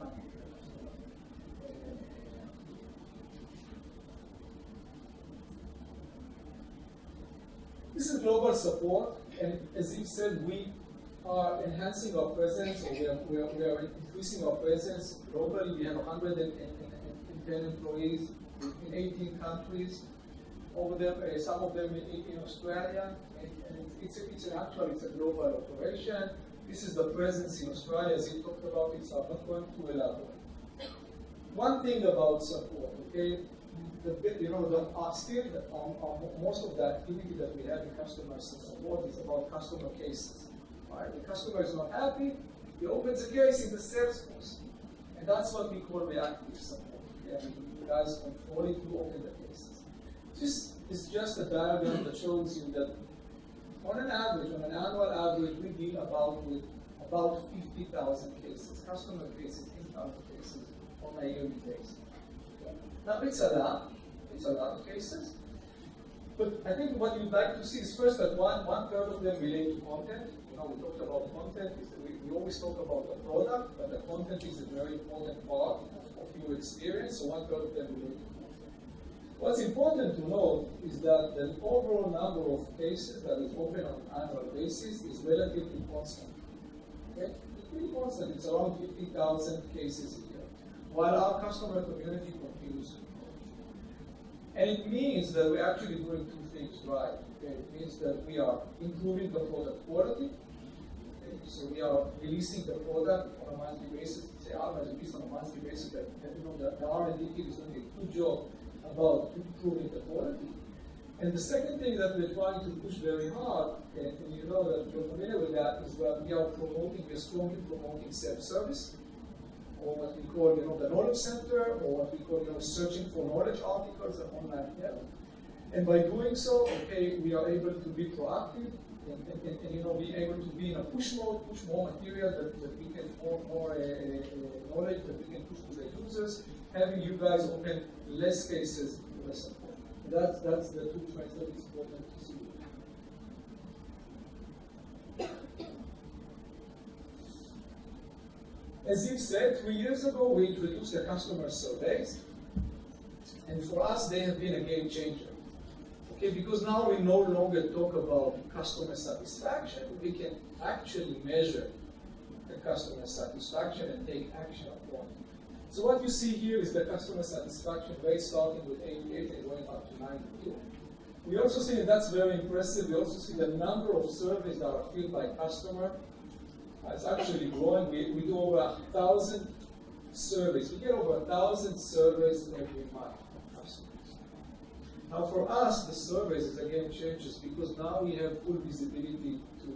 This is global support, and as Yves said, we are enhancing our presence, or we are increasing our presence globally. We have 110 employees in 18 countries. Over there, some of them in Australia, and it's a global operation. This is the presence in Australia, as you talked about it, so I'm not going to elaborate. One thing about support, okay, most of the activity that we have in customer support is about customer cases. Right? The customer is not happy, he opens a case in the Salesforce, and that's what we call reactive support. Okay? You guys control it, you open the cases. This is just a diagram that shows you that on an annual average, we deal with about 50,000 cases, customer cases, 10,000 cases on a yearly basis. Now it's a lot of cases, but I think what you'd like to see is first that one third of them relate to content. We talked about content, we always talk about the product, but the content is a very important part of your experience, so one third of them relate to content. What's important to note is that the overall number of cases that is open on an annual basis is relatively constant. Okay? It's pretty constant, it's around 50,000 cases a year, while our customer community continues to grow. And it means that we're actually doing two things right. Okay? It means that we are improving the product quality. Okay? So we are releasing the product on a monthly basis. Say Alma is released on a monthly basis, that the R&D team is doing a good job about improving the quality. And the second thing that we're trying to push very hard, and you know that you're familiar with that, is that we're strongly promoting self-service, or what we call, the knowledge center, or what we call, searching for knowledge articles and online help. And by doing so, okay, we are able to be proactive, and be able to be in a push mode, push more material that we can, more knowledge that we can push to the users, having you guys open less cases to the support. That's the two trends that is important to see. As Yves said, 3 years ago we introduced the customer surveys, and for us they have been a game changer. Okay, because now we no longer talk about customer satisfaction, we can actually measure the customer satisfaction and take action upon it. So what you see here is the customer satisfaction rate starting with 88 and going up to 92. We also see, and that's very impressive, we also see the number of surveys that are filled by customer. It's actually growing. We do over 1,000 surveys. We get over 1,000 surveys every month from customers. Now for us, the surveys is a game changer because now we have full visibility to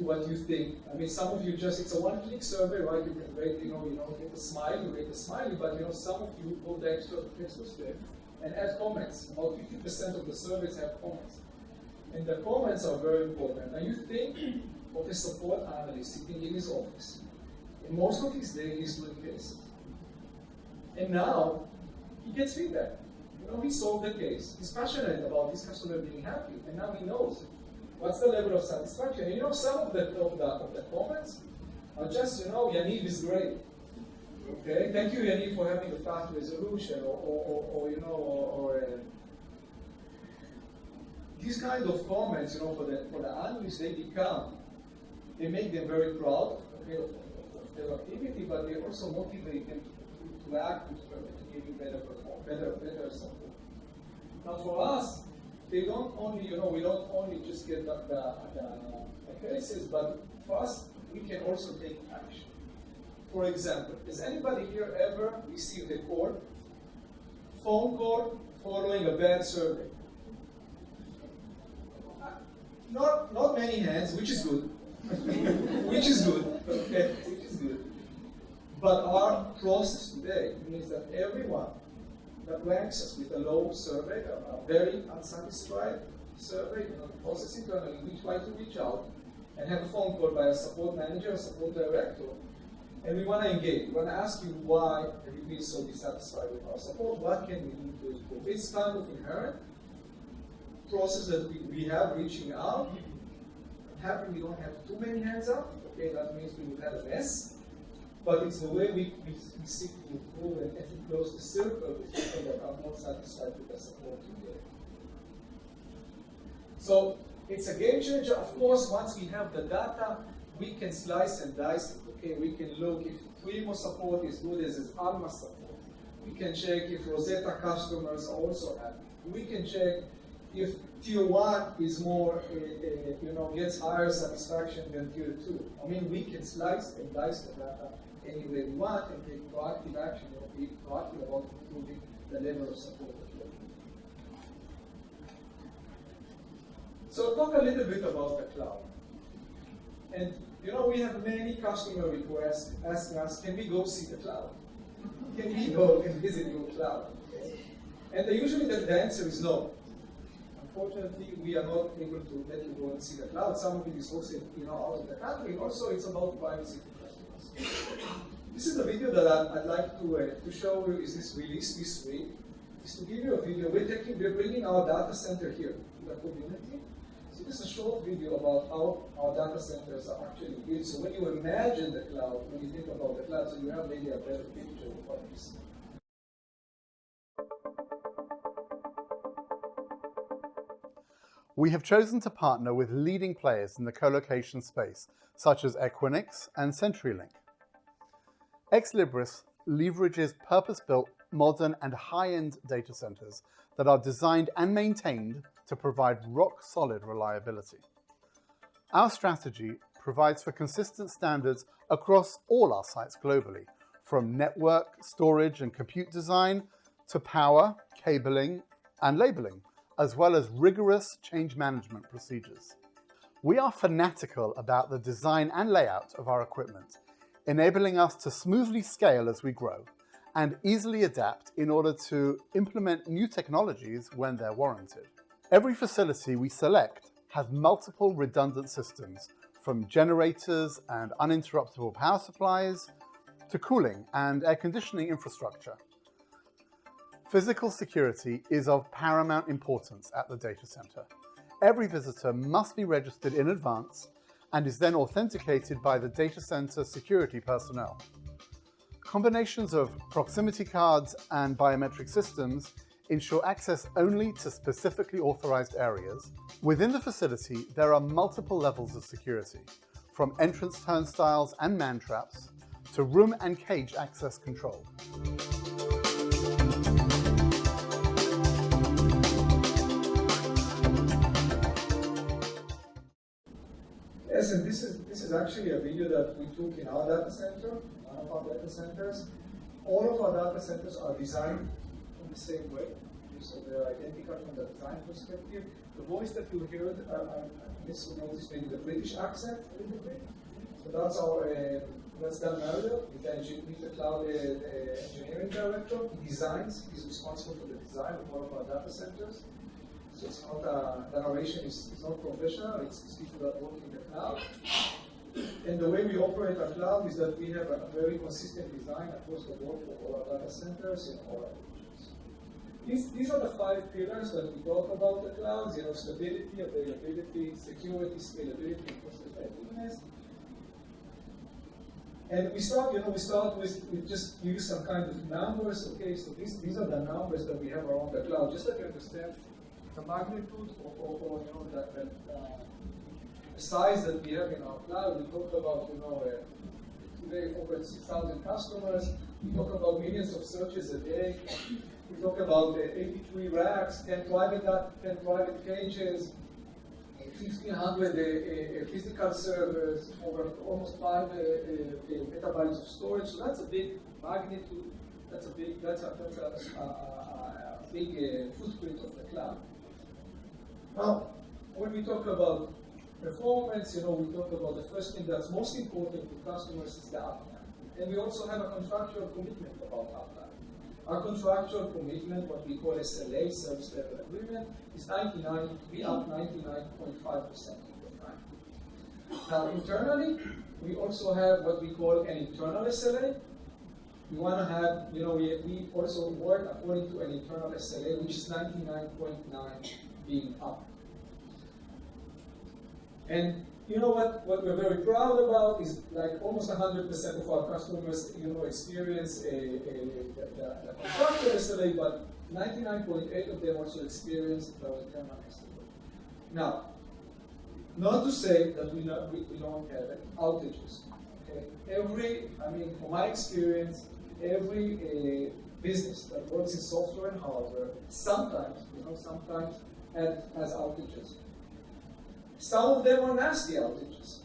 what you think. I mean, some of you it's a one-click survey, right? You can rate, get a smile, you rate a smiley, but some of you go the extra step and add comments. About 50% of the surveys have comments. And the comments are very important. Now you think of a support analyst sitting in his office. And most of his day he's doing cases. And now he gets feedback. He solved the case. He's passionate about his customer being happy, and now he knows what's the level of satisfaction. And some of the comments are just, Yaniv is great. Okay, thank you, Yaniv, for having a fast resolution, these kind of comments, for the analysts, they make them very proud, okay, of their activity, but they also motivate them to act, to giving better support. Now for us, they don't only, we don't only just get the cases, but for us, we can also take action. For example, has anybody here ever received a phone call following a bad survey? Not many hands, which is good. Which is good, okay, which is good. But our process today means that everyone that ranks us with a low survey, a very unsatisfied survey, the process internally, we try to reach out and have a phone call by a support manager or support director, and we want to engage. We want to ask you why have you been so dissatisfied with our support, what can we do to improve? It's kind of inherent process that we have reaching out. Happy we don't have too many hands up, okay, that means we would have a mess, but it's the way we seek to improve and to close the circle with people that are not satisfied with the support you get. So it's a game changer. Of course, once we have the data, we can slice and dice it. Okay, we can look if Primo support is good as Alma support. We can check if Rosetta customers are also happy. We can check if Tier 1 is more, gets higher satisfaction than Tier 2. I mean, we can slice and dice the data any way we want and take proactive action or be proactive about improving the level of support that we are doing. So talk a little bit about the cloud. And we have many customer requests asking us, can we go see the cloud? Can we go and visit your cloud? And usually the answer is no. Unfortunately, we are not able to let you go and see the cloud. Some of it is hosted out of the country. Also, it's about privacy to customers. This is a video that I'd like to show you. Is this released this week? Is to give you a video. We're bringing our data center here to the community. So this is a short video about how our data centers are actually built. So when you imagine the cloud, when you think about the cloud, so you have maybe a better picture of what it is. We have chosen to partner with leading players in the colocation space, such as Equinix and CenturyLink. Libris leverages purpose-built, modern and high-end data centers that are designed and maintained to provide rock-solid reliability. Our strategy provides for consistent standards across all our sites globally, from network, storage and compute design to power, cabling and labeling, as well as rigorous change management procedures. We are fanatical about the design and layout of our equipment, enabling us to smoothly scale as we grow and easily adapt in order to implement new technologies when they're warranted. Every facility we select has multiple redundant systems, from generators and uninterruptible power supplies to cooling and air conditioning infrastructure. Physical security is of paramount importance at the data center. Every visitor must be registered in advance and is then authenticated by the data center security personnel. Combinations of proximity cards and biometric systems ensure access only to specifically authorized areas. Within the facility, there are multiple levels of security, from entrance turnstiles and man traps to room and cage access control. Yes, and this is actually a video that we took in our data center, one of our data centers. All of our data centers are designed in the same way, so they're identical from the design perspective. The voice that you heard, I noticed maybe the British accent a little bit. So that's Dan Marriott, he's the cloud engineering director. He designs, he's responsible for the design of all of our data centers. So it's not the narration is not professional, it's people that work in the cloud. And the way we operate our cloud is that we have a very consistent design across the board for all our data centers and all our applications. These are the 5 pillars that we talk about the cloud: stability, availability, security, scalability, and cost effectiveness. And we start with just use some kind of numbers. Okay, so these are the numbers that we have around the cloud, just that you understand the magnitude or the size that we have in our cloud. We talked about today over 6,000 customers. We talk about millions of searches a day. We talk about 83 racks, 10 private cages, 1,500 physical servers, over almost 5 petabytes of storage. So that's a big magnitude. That's a big footprint of the cloud. Now, when we talk about performance, we talk about the first thing that's most important to customers is the uptime. And we also have a contractual commitment about uptime. Our contractual commitment, what we call SLA, Service Level Agreement, is to be up 99.5% of the time. Now, internally, we also have what we call an internal SLA. We want to have, we also work according to an internal SLA, which is 99.9 being up. And you know what we're very proud about is like almost 100% of our customers, experience the contractual SLA, but 99.8 of them also experience the internal SLA. Now, not to say that we don't have outages. Okay? From my experience, every business that works in software and hardware sometimes has outages. Some of them are nasty outages.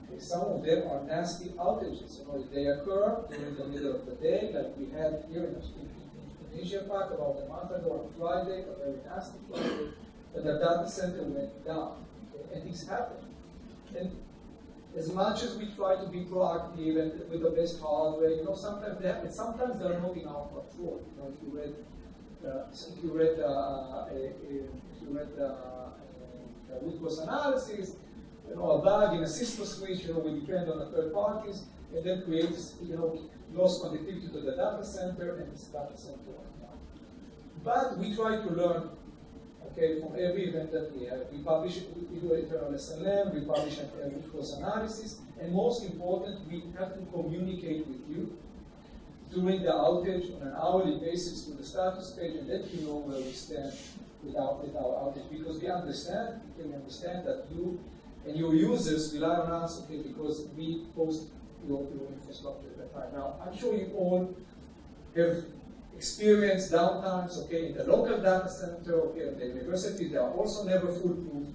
Okay, some of them are nasty outages. They occur during the middle of the day, like we had here in Asia Pac about a month ago on Friday, a very nasty Friday, that the data center went down. Okay, and things happen. And as much as we try to be proactive and with the best hardware, sometimes they happen. Sometimes they're not in our control. If you read the root cause analysis, a bug in a Cisco switch, we depend on the third parties, and then creates, lost connectivity to the data center and this data center. But we try to learn, from every event that we have. We publish it, we do internal SLM, we publish a root cause analysis, and most important, we have to communicate with you during the outage on an hourly basis to the status page and let you know where we stand with our outage, because we understand that you and your users rely on us, because we host your infrastructure at that time. Now, I'm sure you all have experienced downtimes, in the local data center, at the university. They are also never foolproof.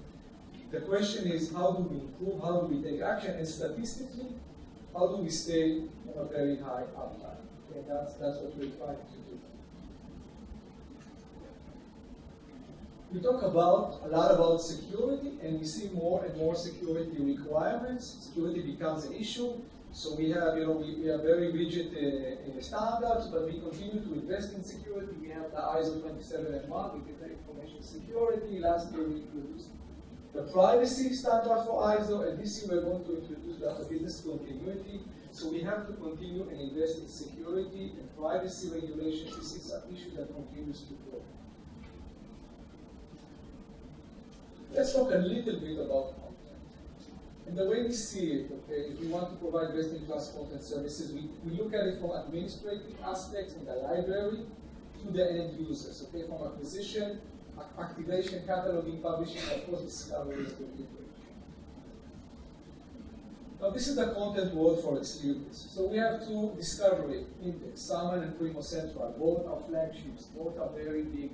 The question is, how do we improve? How do we take action? And statistically, how do we stay on a very high uptime? Okay, that's what we're trying to do. We talk a lot about security, and we see more and more security requirements. Security becomes an issue. So we have, we have very rigid standards, but we continue to invest in security. We have the ISO 27001, we did information security. Last year we introduced the privacy standard for ISO, and this year we're going to introduce the business continuity. So we have to continue and invest in security and privacy regulations. This is an issue that continues to grow. Let's talk a little bit about content. And the way we see it, if we want to provide best-in-class content services, we look at it from administrative aspects in the library to the end users, from acquisition, activation, cataloging, publishing, of course, discovery is the delivery. Now, this is the content world for Libris. So we have two discovery index, Salmon and Primo Central. Both are flagships, both are very big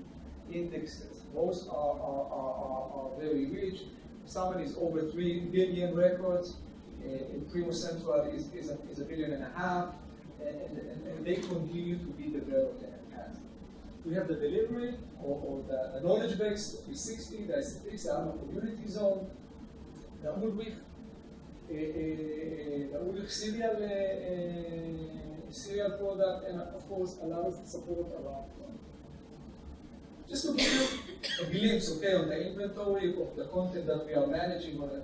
indexes. Both are very rich. Salmon is over 3 billion records, and Primo Central is 1.5 billion, and they continue to be developed and enhanced. We have the delivery, or the knowledge base, 360, the SFX, the Alma Community Zone, the Ulrich serial product, and of course a lot of support around. Just to give you a glimpse, on the inventory of the content that we are managing on it.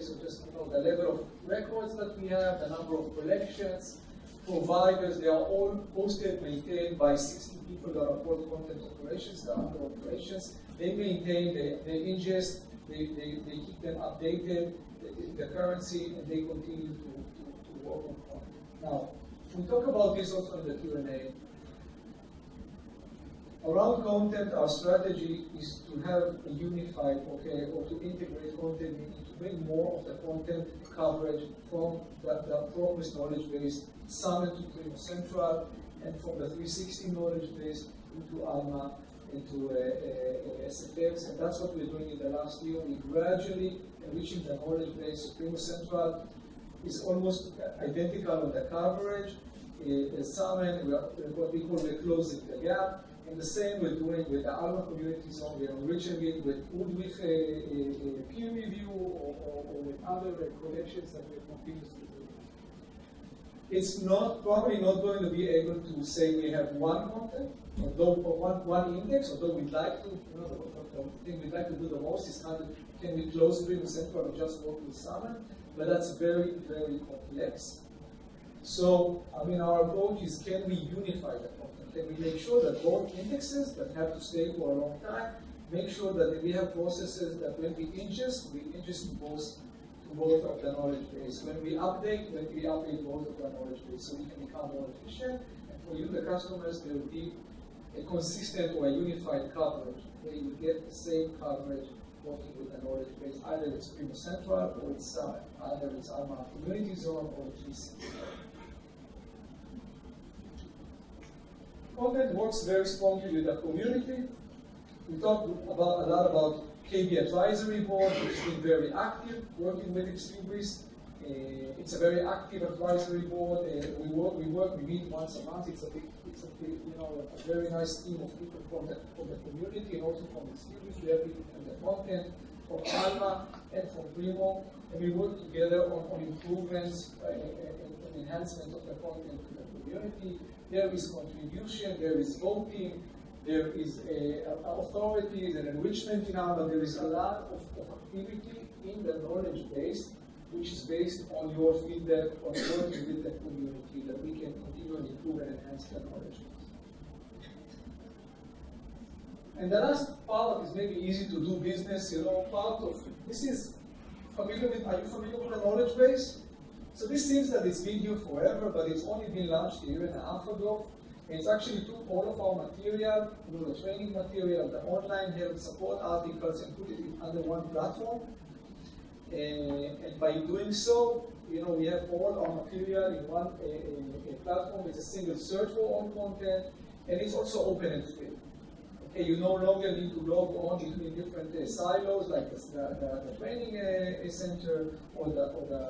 So just the level of records that we have, the number of collections, providers, they are all hosted, maintained by 60 people that are called content operations, the under operations. They maintain, they ingest, they keep them updated, the currency, and they continue to work on content. Now, we talk about this also in the Q&A. Around content, our strategy is to have a unified, or to integrate content, meaning to bring more of the content coverage from the Progress knowledge base, Summit to Primo Central, and from the 360 knowledge base into ALMA, into SFX, and that's what we're doing in the last year. We're gradually enriching the knowledge base. Supremo Central is almost identical on the coverage. Summon, what we call we're closing the gap. And the same we're doing with the ALMA community zone. We're enriching it with Udwig peer review or with other collections that we're continuously doing. It's probably not going to be able to say we have one content, or one index, although we'd like to, the thing we'd like to do the most is can we close Supremo Central or just work with Summon? But that's very, very complex. So, our approach is, can we unify the content? Can we make sure that both indexes that have to stay for a long time, make sure that we have processes that when we ingest to both of the knowledge base. When we update both of the knowledge base so we can become more efficient. And for you, the customers, there will be a consistent or a unified coverage. They will get the same coverage working with the knowledge base. Either it's Supremo Central or it's Summit. Either it's ALMA Community Zone or 360. Content works very strongly with the community. We talked a lot about KB Advisory Board, which has been very active working with Libris. It's a very active advisory board. We meet once a month. It's a very nice team of people from the community and also from Libris. We have people from the content, from ALMA and from Primo, and we work together on improvements and enhancement of the content to the community. There is contribution, there is voting, there is authorities and enrichment in ALMA. There is a lot of activity in the knowledge base, which is based on your feedback, on working with the community, that we can continue and improve and enhance the knowledge base. And the last part is maybe easy to do business, part of this is are you familiar with the knowledge base? So this seems that it's been here forever, but it's only been launched a year and a half ago. And it's actually took all of our material, the training material, the online help, support articles, and put it under one platform. And by doing so, we have all our material in one platform. It's a single search for all content, and it's also open and free. Okay, you no longer need to log on between different silos like the training center or the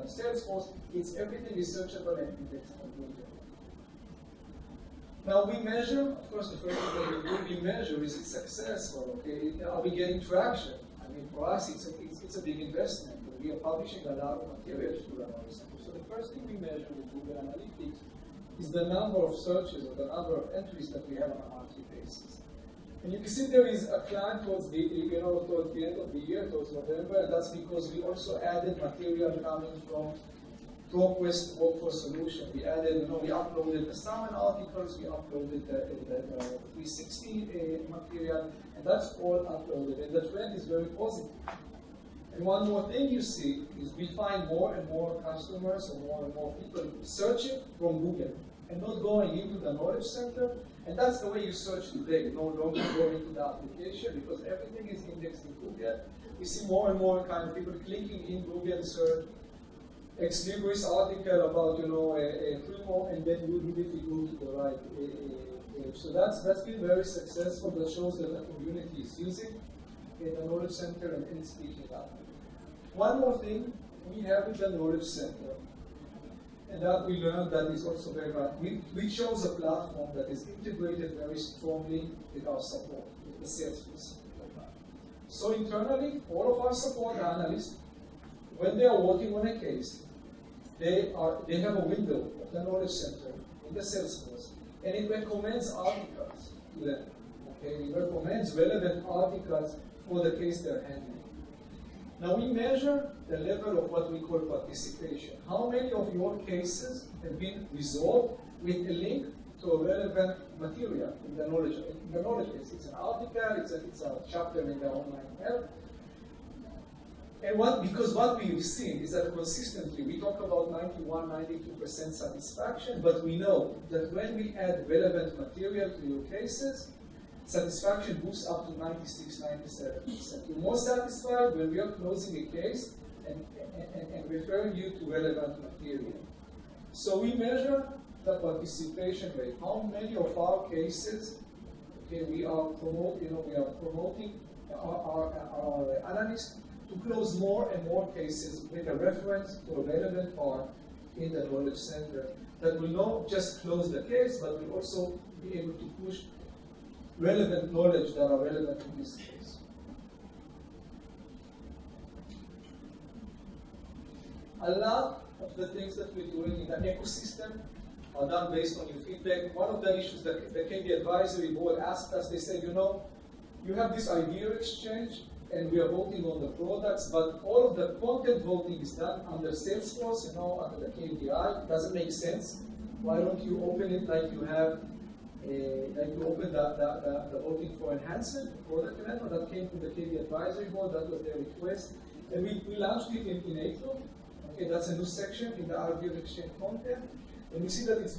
Salesforce. Everything is searchable and indexed on Google. Now we measure, of course, the first thing that we measure is it successful. Okay, are we getting traction? For us, it's a big investment. We are publishing a lot of materials to the knowledge center. So the first thing we measure with Google Analytics is the number of searches or the number of entries that we have on a monthly basis. And you can see there is a climb towards the end of the year, towards November, and that's because we also added material coming from ProQuest Workforce Solution. We uploaded the Summon articles, we uploaded the 360 material, and that's all uploaded. And the trend is very positive. And one more thing you see is we find more and more customers or more and more people searching from Google and not going into the knowledge center. And that's the way you search today, no longer going into the application because everything is indexed in Google. We see more and more kind of people clicking in Google search, Libris article about Primo, and then you immediately go to the right page. So that's been very successful. That shows that the community is using the knowledge center and speaking up. One more thing we have with the knowledge center, and that we learned that is also very right. We chose a platform that is integrated very strongly with our support, with the Salesforce. So internally, all of our support analysts, when they are working on a case, they have a window of the knowledge center in the Salesforce, and it recommends articles to them. Okay, it recommends relevant articles for the case they're handling. Now we measure the level of what we call participation. How many of your cases have been resolved with a link to a relevant material in the knowledge base? It's an article, it's a chapter in the online help. And because what we've seen is that consistently we talk about 91-92% satisfaction, but we know that when we add relevant material to your cases, satisfaction boosts up to 96-97%. You're more satisfied when we are closing a case and referring you to relevant material. So we measure the participation rate. How many of our cases, okay, we are promoting our analysts to close more and more cases with a reference to a relevant part in the knowledge center that will not just close the case, but will also be able to push relevant knowledge that are relevant to this case. A lot of the things that we're doing in the ecosystem are done based on your feedback. One of the issues that the KB Advisory Board asked us, they said, you have this idea exchange, and we are voting on the products, but all of the content voting is done under Salesforce, under the KPI. It doesn't make sense. Why don't you open it like you have, like you open the voting for enhancement, the product enhancement that came from the KB Advisory Board. That was their request, and we launched it in April. Okay, that's a new section in the idea exchange content, and we see that it's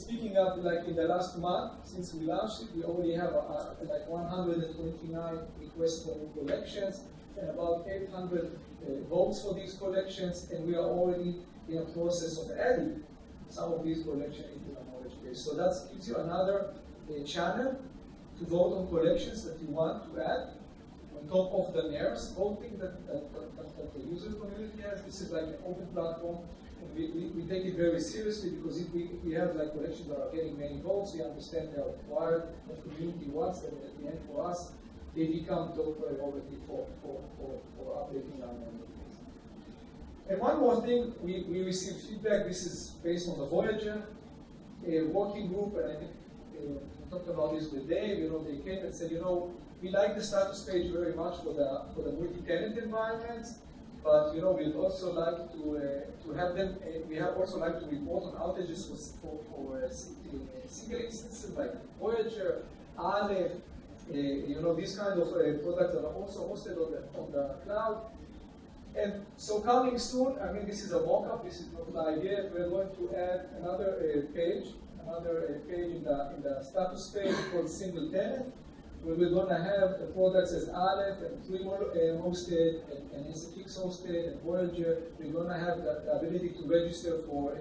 picking up. Like in the last month since we launched it, we already have like 129 requests for new collections and about 800 votes for these collections, and we are already in a process of adding some of these collections into the knowledge base. So that gives you another channel to vote on collections that you want to add on top of the NERS voting that the user community has. This is like an open platform. We take it very seriously, because if we have like collections that are getting many votes, we understand they are required, the community wants them, and at the end for us, they become top priority for updating our knowledge base. And one more thing, we received feedback. This is based on the Voyager working group, and I think we talked about this with Dave. They came and said, we like the status page very much for the multi-tenant environments. But we'd also like to have them. We have also like to report on outages for single instances like Voyager, Aleph, these kind of products that are also hosted on the cloud. And so coming soon, this is a mock-up. This is not the idea. We're going to add another page in the status page called single tenant, where we're going to have the products as Aleph and Primo hosted and SFX hosted and Voyager. We're going to have the ability to register for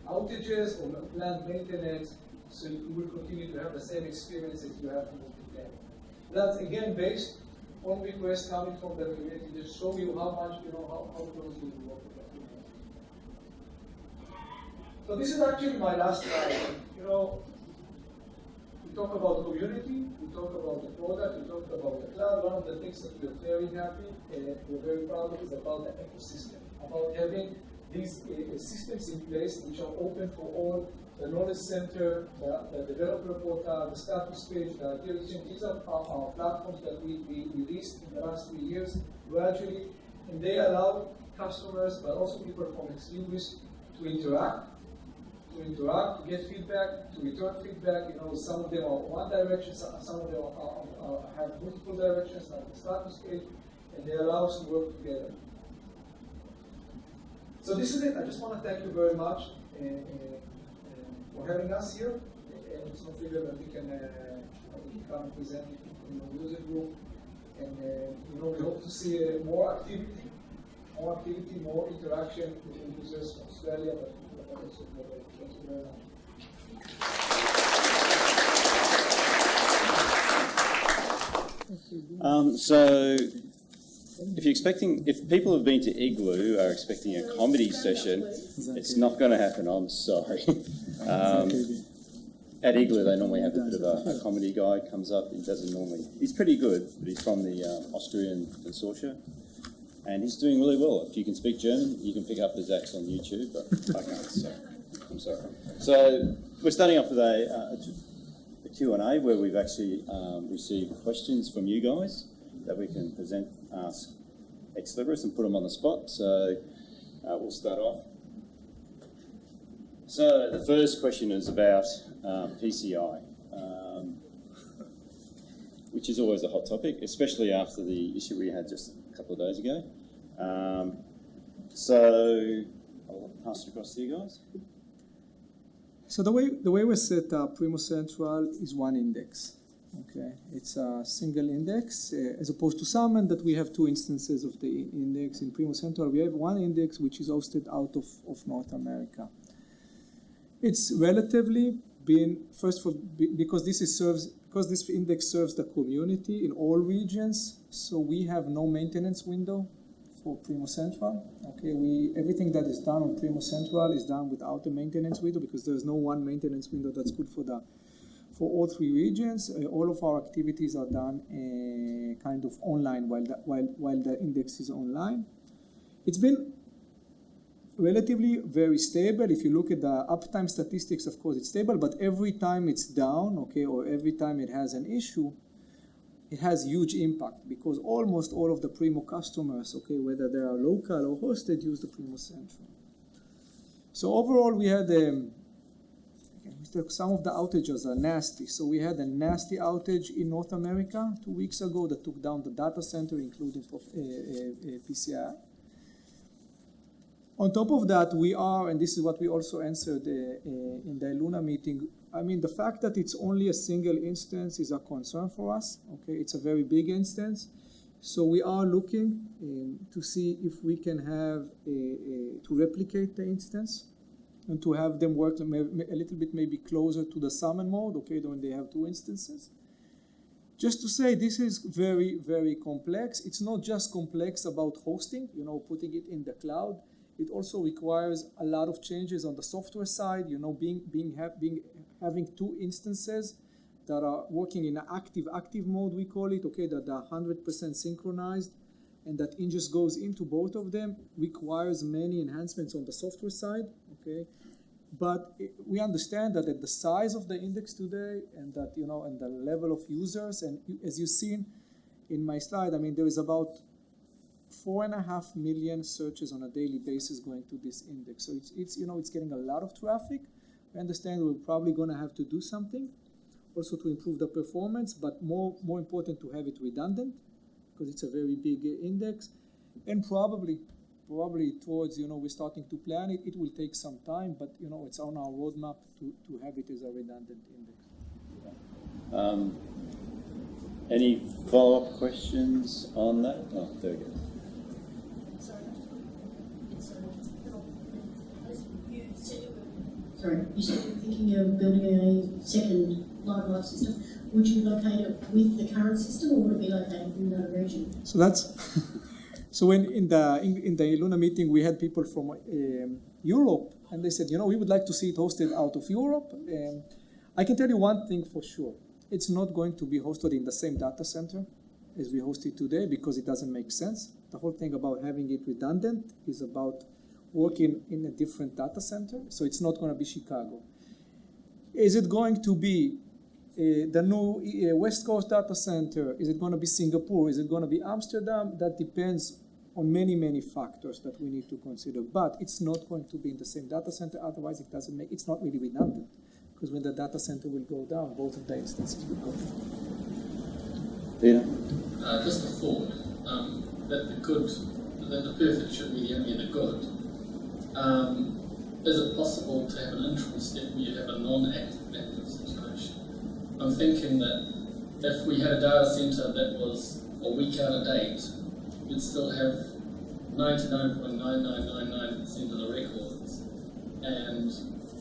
outages or planned maintenance, so you will continue to have the same experience as you have in multi-tenant. That's again based on requests coming from the community to show you how much, how closely we work with the community. So this is actually my last slide. We talk about community, we talk about the product, we talk about the cloud. One of the things that we're very happy and we're very proud of is about the ecosystem, about having these systems in place which are open for all. The knowledge center, the developer portal, the status page, the idea exchange. These are our platforms that we released in the last 3 years gradually, and they allow customers, but also people from Libris to interact, to get feedback, to return feedback. Some of them are one direction, some of them have multiple directions, like the status page, and they allow us to work together. So this is it. I just want to thank you very much for having us here, and it's no figure that we can come and present in the user group. And we hope to see more activity, more interaction with the users from Australia, but also globally. Thank you very much. So, if people have been to Igloo are expecting a comedy session, it's not going to happen. I'm sorry. At Igloo, they normally have a bit of a comedy guy comes up. He doesn't normally. He's pretty good, but he's from the Austrian consortia, and he's doing really well. If you can speak German, you can pick up his acts on YouTube, but I can't. So I'm sorry. So we're starting off with a Q&A where we've actually received questions from you guys that we can ask ex-Libris and put them on the spot. So we'll start off. So the first question is about PCI, which is always a hot topic, especially after the issue we had just a couple of days ago. So I'll pass it across to you guys. So the way we set up Primo Central is one index. Okay, it's a single index as opposed to Salmon that we have two instances of the index. In Primo Central we have one index which is hosted out of North America. It's relatively been because this index serves the community in all regions. So we have no maintenance window for Primo Central. Okay, everything that is done on Primo Central is done without a maintenance window because there's no one maintenance window that's good for all three regions. All of our activities are done kind of online while the index is online. It's been relatively very stable. If you look at the uptime statistics, of course, it's stable, but every time it's down, okay, or every time it has an issue, it has huge impact because almost all of the Primo customers, okay, whether they are local or hosted, use the Primo Central. So overall, we had some of the outages are nasty. So we had a nasty outage in North America 2 weeks ago that took down the data center, including PCI. On top of that, and this is what we also answered in the Luna meeting, I mean, the fact that it's only a single instance is a concern for us. Okay, it's a very big instance. So we are looking to see if we can have to replicate the instance and to have them work a little bit maybe closer to the summon mode, okay, when they have two instances. Just to say, this is very, very complex. It's not just complex about hosting, putting it in the cloud. It also requires a lot of changes on the software side, having two instances that are working in an active mode, we call it, okay, that are 100% synchronized, and that ingest goes into both of them, requires many enhancements on the software side, okay. But we understand that at the size of the index today, and that and the level of users, and as you've seen in my slide, I mean, there is about 4.5 million searches on a daily basis going to this index. So it's getting a lot of traffic. We understand we're probably going to have to do something also to improve the performance, but more important to have it redundant because it's a very big index. And probably towards, we're starting to plan it. It will take some time, but, it's on our roadmap to have it as a redundant index. Any follow-up questions on that? Oh, there we go. Sorry, you said you're thinking of building a second live system. Would you locate it with the current system, or would it be located in another region? So that's so when in the Luna meeting we had people from Europe, and they said, we would like to see it hosted out of Europe. I can tell you one thing for sure: it's not going to be hosted in the same data center as we host it today because it doesn't make sense. The whole thing about having it redundant is about working in a different data center, so it's not going to be Chicago. Is it going to be the new West Coast data center? Is it going to be Singapore? Is it going to be Amsterdam? That depends on many, many factors that we need to consider. But it's not going to be in the same data center, otherwise it's not really redundant, because when the data center will go down, both of the instances will go down. Peter? Just a thought, that the perfect should be the enemy of the good. Is it possible to have an interim step where you have a non-active situation? I'm thinking that if we had a data center that was a week out of date, you'd still have 99.9999% of the records, and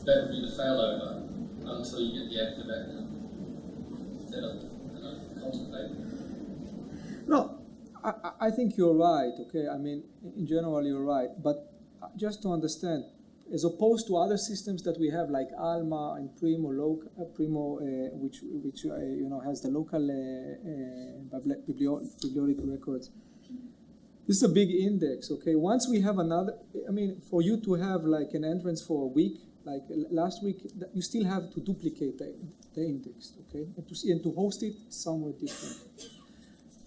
that would be the failover until you get the active. Is that contemplated? No, I think you're right, okay? I mean, in general, you're right. But just to understand, as opposed to other systems that we have, like Alma and Primo, which has the local bibliography records, this is a big index, okay? Once we have another, I mean, for you to have like an entrance for a week, like last week, you still have to duplicate the index, okay? And to host it somewhere different.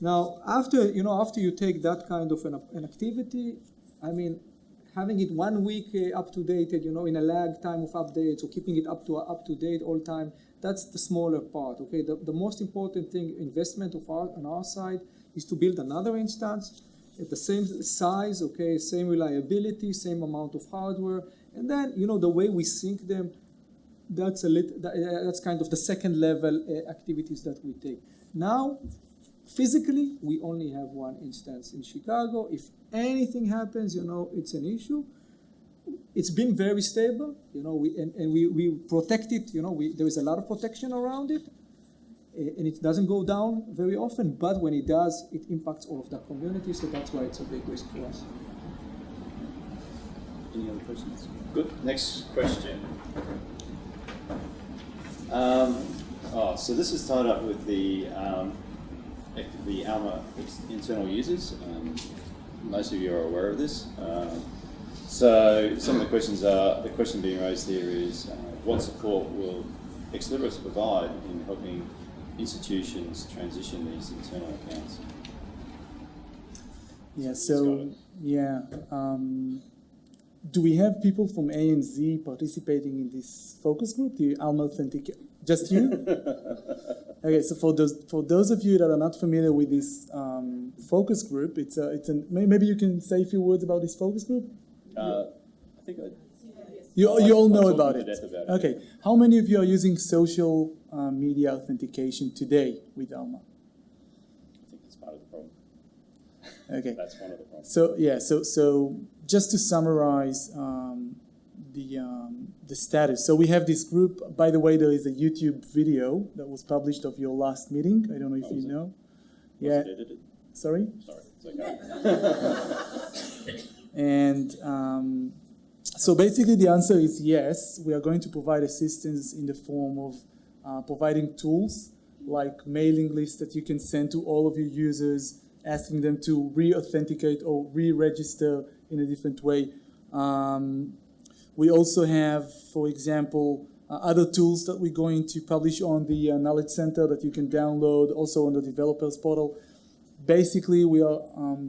Now, after you take that kind of an activity, I mean, having it 1 week up to date, in a lag time of updates, or keeping it up to date all time, that's the smaller part. Okay, the most important thing, investment on our side, is to build another instance at the same size, okay, same reliability, same amount of hardware, and then the way we sync them, that's kind of the second level activities that we take. Now, physically, we only have one instance in Chicago. If anything happens, it's an issue. it's been very stable, we protect it, there is a lot of protection around it, and it doesn't go down very often, but when it does, it impacts all of the community, so that's why it's a big risk for us. Any other questions? Good. Next question. So this is tied up with the Alma internal users. Most of you are aware of this. So some of the questions are, the question being raised here is, what support will Libris provide in helping institutions transition these internal accounts? Do we have people from ANZ participating in this focus group, the Alma Authentic? Just you? Okay, so for those of you that are not familiar with this focus group, maybe you can say a few words about this focus group. I think you all know about it. About okay, how many of you are using social media authentication today with Alma? I think that's part of the problem. Okay, that's one of the problems. So just to summarize the status. So we have this group. By the way, there is a YouTube video that was published of your last meeting. I don't know if you know. Was it edited? Sorry? Sorry, it's okay. And so basically the answer is yes. We are going to provide assistance in the form of providing tools like mailing lists that you can send to all of your users, asking them to re-authenticate or re-register in a different way. We also have, for example, other tools that we're going to publish on the Knowledge Center that you can download, also on the developers portal. Basically, we are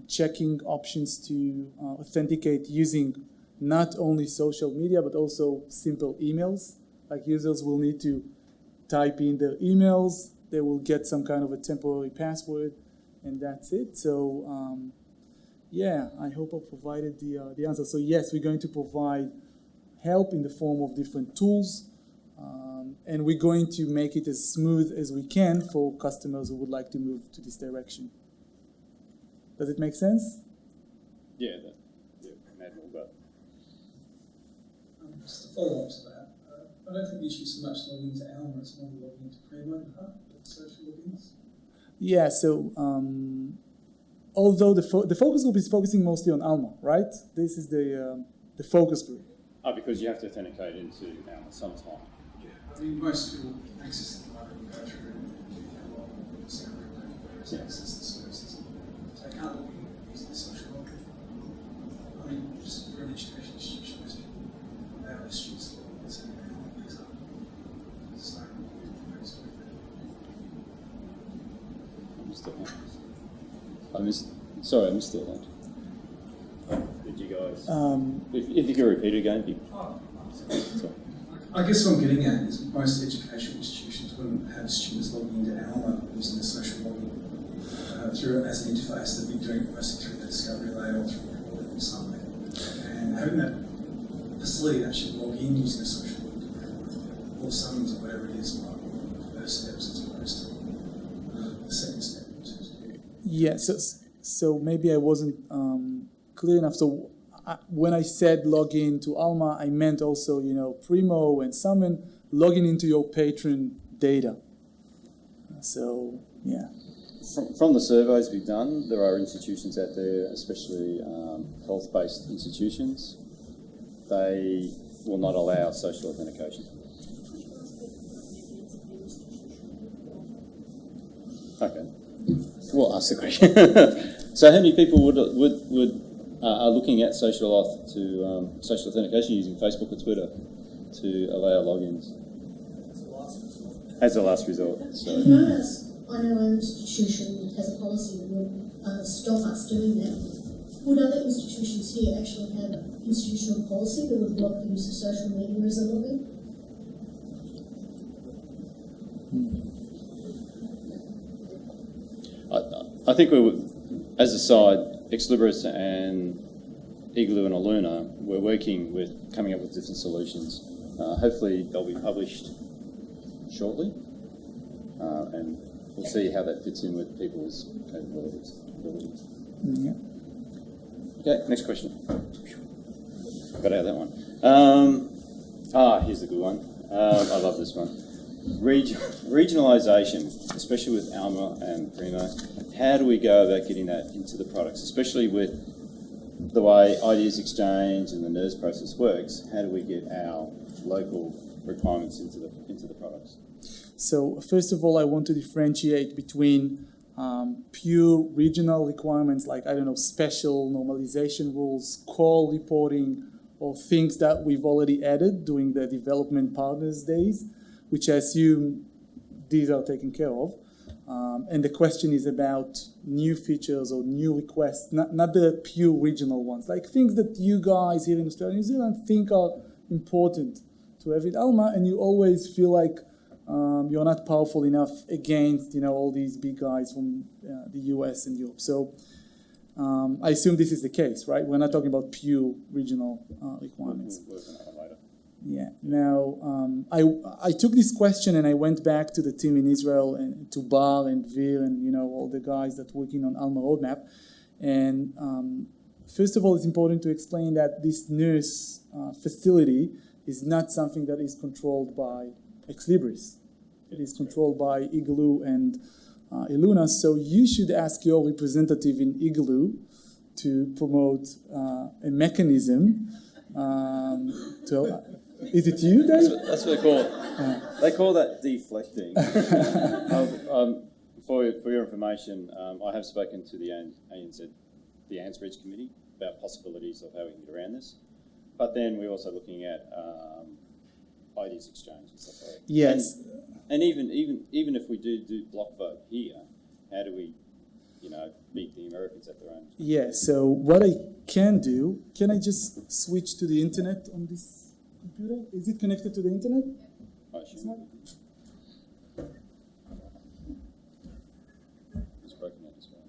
checking options to authenticate using not only social media, but also simple emails. Like users will need to type in their emails, they will get some kind of a temporary password, and that's it. So, I hope I provided the answer. So yes, we're going to provide help in the form of different tools, and we're going to make it as smooth as we can for customers who would like to move to this direction. Does it make sense? Yeah, but Just to follow up to that, I don't think the issue is so much logging into Alma, it's more logging into Primo and Hub, social logins. Yeah, so although the focus group is focusing mostly on Alma, right? This is the focus group. because you have to authenticate into Alma sometime. Yeah, I mean, most people access the market will go through access the services. So they can't log in using the social login. I mean, just for an education institution, most people allow students to log in, so they can't log this up. So, I missed that. Did you guys? If you could repeat it again, sorry. I guess what I'm getting at is most educational institutions wouldn't have students logging into Alma using the social login through it as an interface. They'd be doing it mostly through the discovery layer or through recording or something. And having that facility that should log in using a social login or summons or whatever it is might be one of the first steps as opposed to the second step. Yeah, so maybe I wasn't clear enough. So when I said login to Alma, I meant also, Primo and Summon, logging into your patron data. So, yeah. From the surveys we've done, there are institutions out there, especially health-based institutions, they will not allow social authentication. Okay. We'll ask the question. So, how many people are looking at social authentication using Facebook or Twitter to allow logins? As a last resort. So. I know our institution has a policy that would stop us doing that. Would other institutions here actually have institutional policy that would block the use of social media as a login? I think we would, as a side, Libris and Igloo and Aluna, we're working with coming up with different solutions. Hopefully they'll be published shortly, and we'll see how that fits in with people's capabilities. Yeah. Okay, next question. got out that one. Here's a good one. I love this one. Regionalisation, especially with Alma and Primo. How do we go about getting that into the products, especially with the way ideas exchange and the NERS process works? How do we get our local requirements into the products? So first of all, I want to differentiate between pure regional requirements like, I don't know, special normalization rules, call reporting, or things that we've already added during the development partners days, which I assume these are taken care of. And the question is about new features or new requests, not the pure regional ones, like things that you guys here in Australia and New Zealand think are important to have in Alma, and you always feel like you're not powerful enough against, all these big guys from the US and Europe. So I assume this is the case, right? We're not talking about pure regional requirements. We'll work on that later. Yeah. Now, I took this question and I went back to the team in Israel and to Bar and Vir and all the guys that are working on Alma roadmap. And first of all, it's important to explain that this NERS facility is not something that is controlled by Ex Libris. It is controlled by Igloo and Iluna. So you should ask your representative in Igloo to promote a mechanism to. Is it you, Dave? That's what they call it. They call that deflecting. For your information, I have spoken to the ANZREG committee about possibilities of how we can get around this. But then we're also looking at ideas exchange and stuff like that. Yes. And even if we do block vote here, how do we, meet the Americans at their own? Yeah. So what I can do, can I just switch to the internet on this computer? Is it connected to the internet? I assume. It's broken out as well.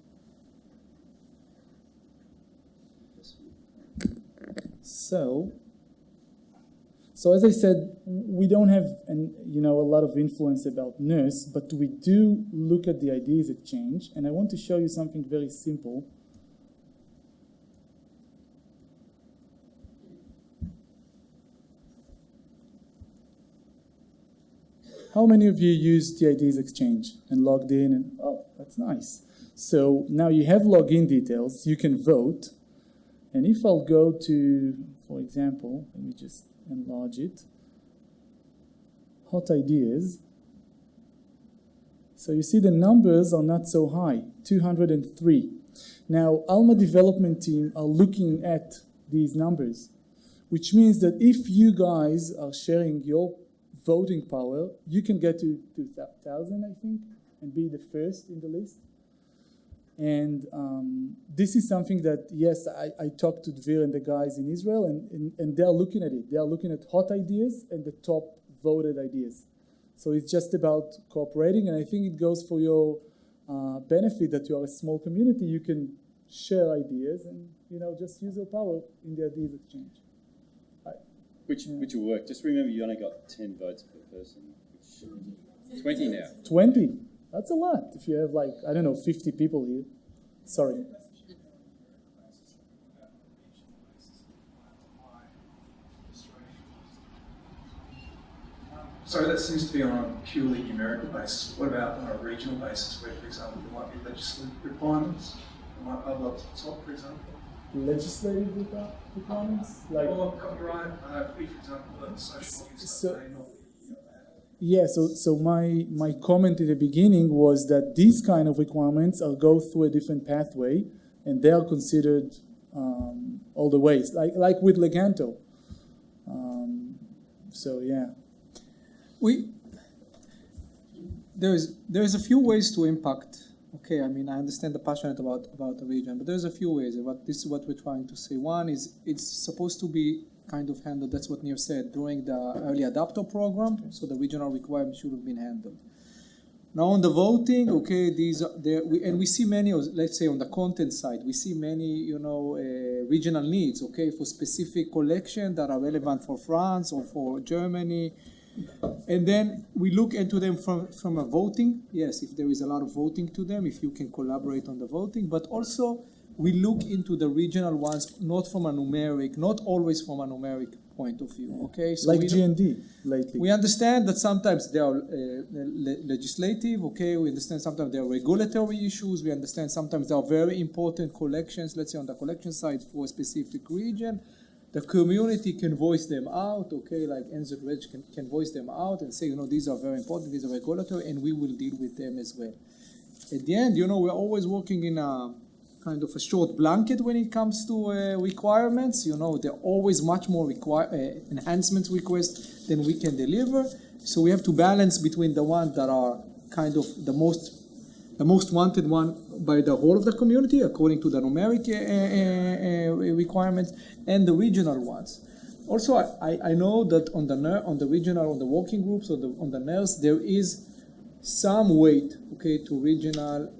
So as I said, we don't have a lot of influence about NERS, but we do look at the ideas exchange, and I want to show you something very simple. How many of you used the ideas exchange and logged in? And oh, that's nice. So now you have login details, you can vote. And if I'll go to, for example, let me just enlarge it, hot ideas. So you see the numbers are not so high, 203. Now, Alma development team are looking at these numbers, which means that if you guys are sharing your voting power, you can get to 2,000, I think, and be the first in the list. And this is something that, yes, I talked to Dvir and the guys in Israel, and they're looking at it. They are looking at hot ideas and the top voted ideas. So it's just about cooperating, and I think it goes for your benefit that you are a small community. You can share ideas and, just use your power in the ideas exchange. Which will work. Just remember, you only got 10 votes per person. 20 now. 20? That's a lot. If you have 50 people here. Sorry. Sorry, that seems to be on a purely numerical basis. What about on a regional basis where, for example, there might be legislative requirements? There might be up to the top, for example. Legislative requirements? Copyright, for example, social So my comment in the beginning was that these kind of requirements go through a different pathway, and they are considered all the ways, like with Leganto. There's a few ways to impact. Okay, I understand the passionate about the region, but there's a few ways. This is what we're trying to say. One is it's supposed to be kind of handled, that's what Nir said, during the early adopter program, so the regional requirements should have been handled. Now on the voting, okay, we see many, let's say on the content side, we see many, regional needs, okay, for specific collection that are relevant for France or for Germany. And then we look into them from a voting, yes, if there is a lot of voting to them, if you can collaborate on the voting, but also we look into the regional ones not from a numeric, not always from a numeric point of view. Okay, so Like GND lately. we understand that sometimes there are legislative. Okay, we understand sometimes there are regulatory issues. We understand sometimes there are very important collections. Let's say on the collection side for a specific region. The community can voice them out, okay, like ANZREG can voice them out and say, these are very important, these are regulatory, and we will deal with them as well. At the end, we're always working in a kind of a short blanket when it comes to requirements. There are always much more enhancement requests than we can deliver. So we have to balance between the ones that are kind of the most wanted one by the whole of the community according to the numeric requirements and the regional ones. Also, I know that on the regional, on the working groups, on the NERS, there is some weight, okay, to regional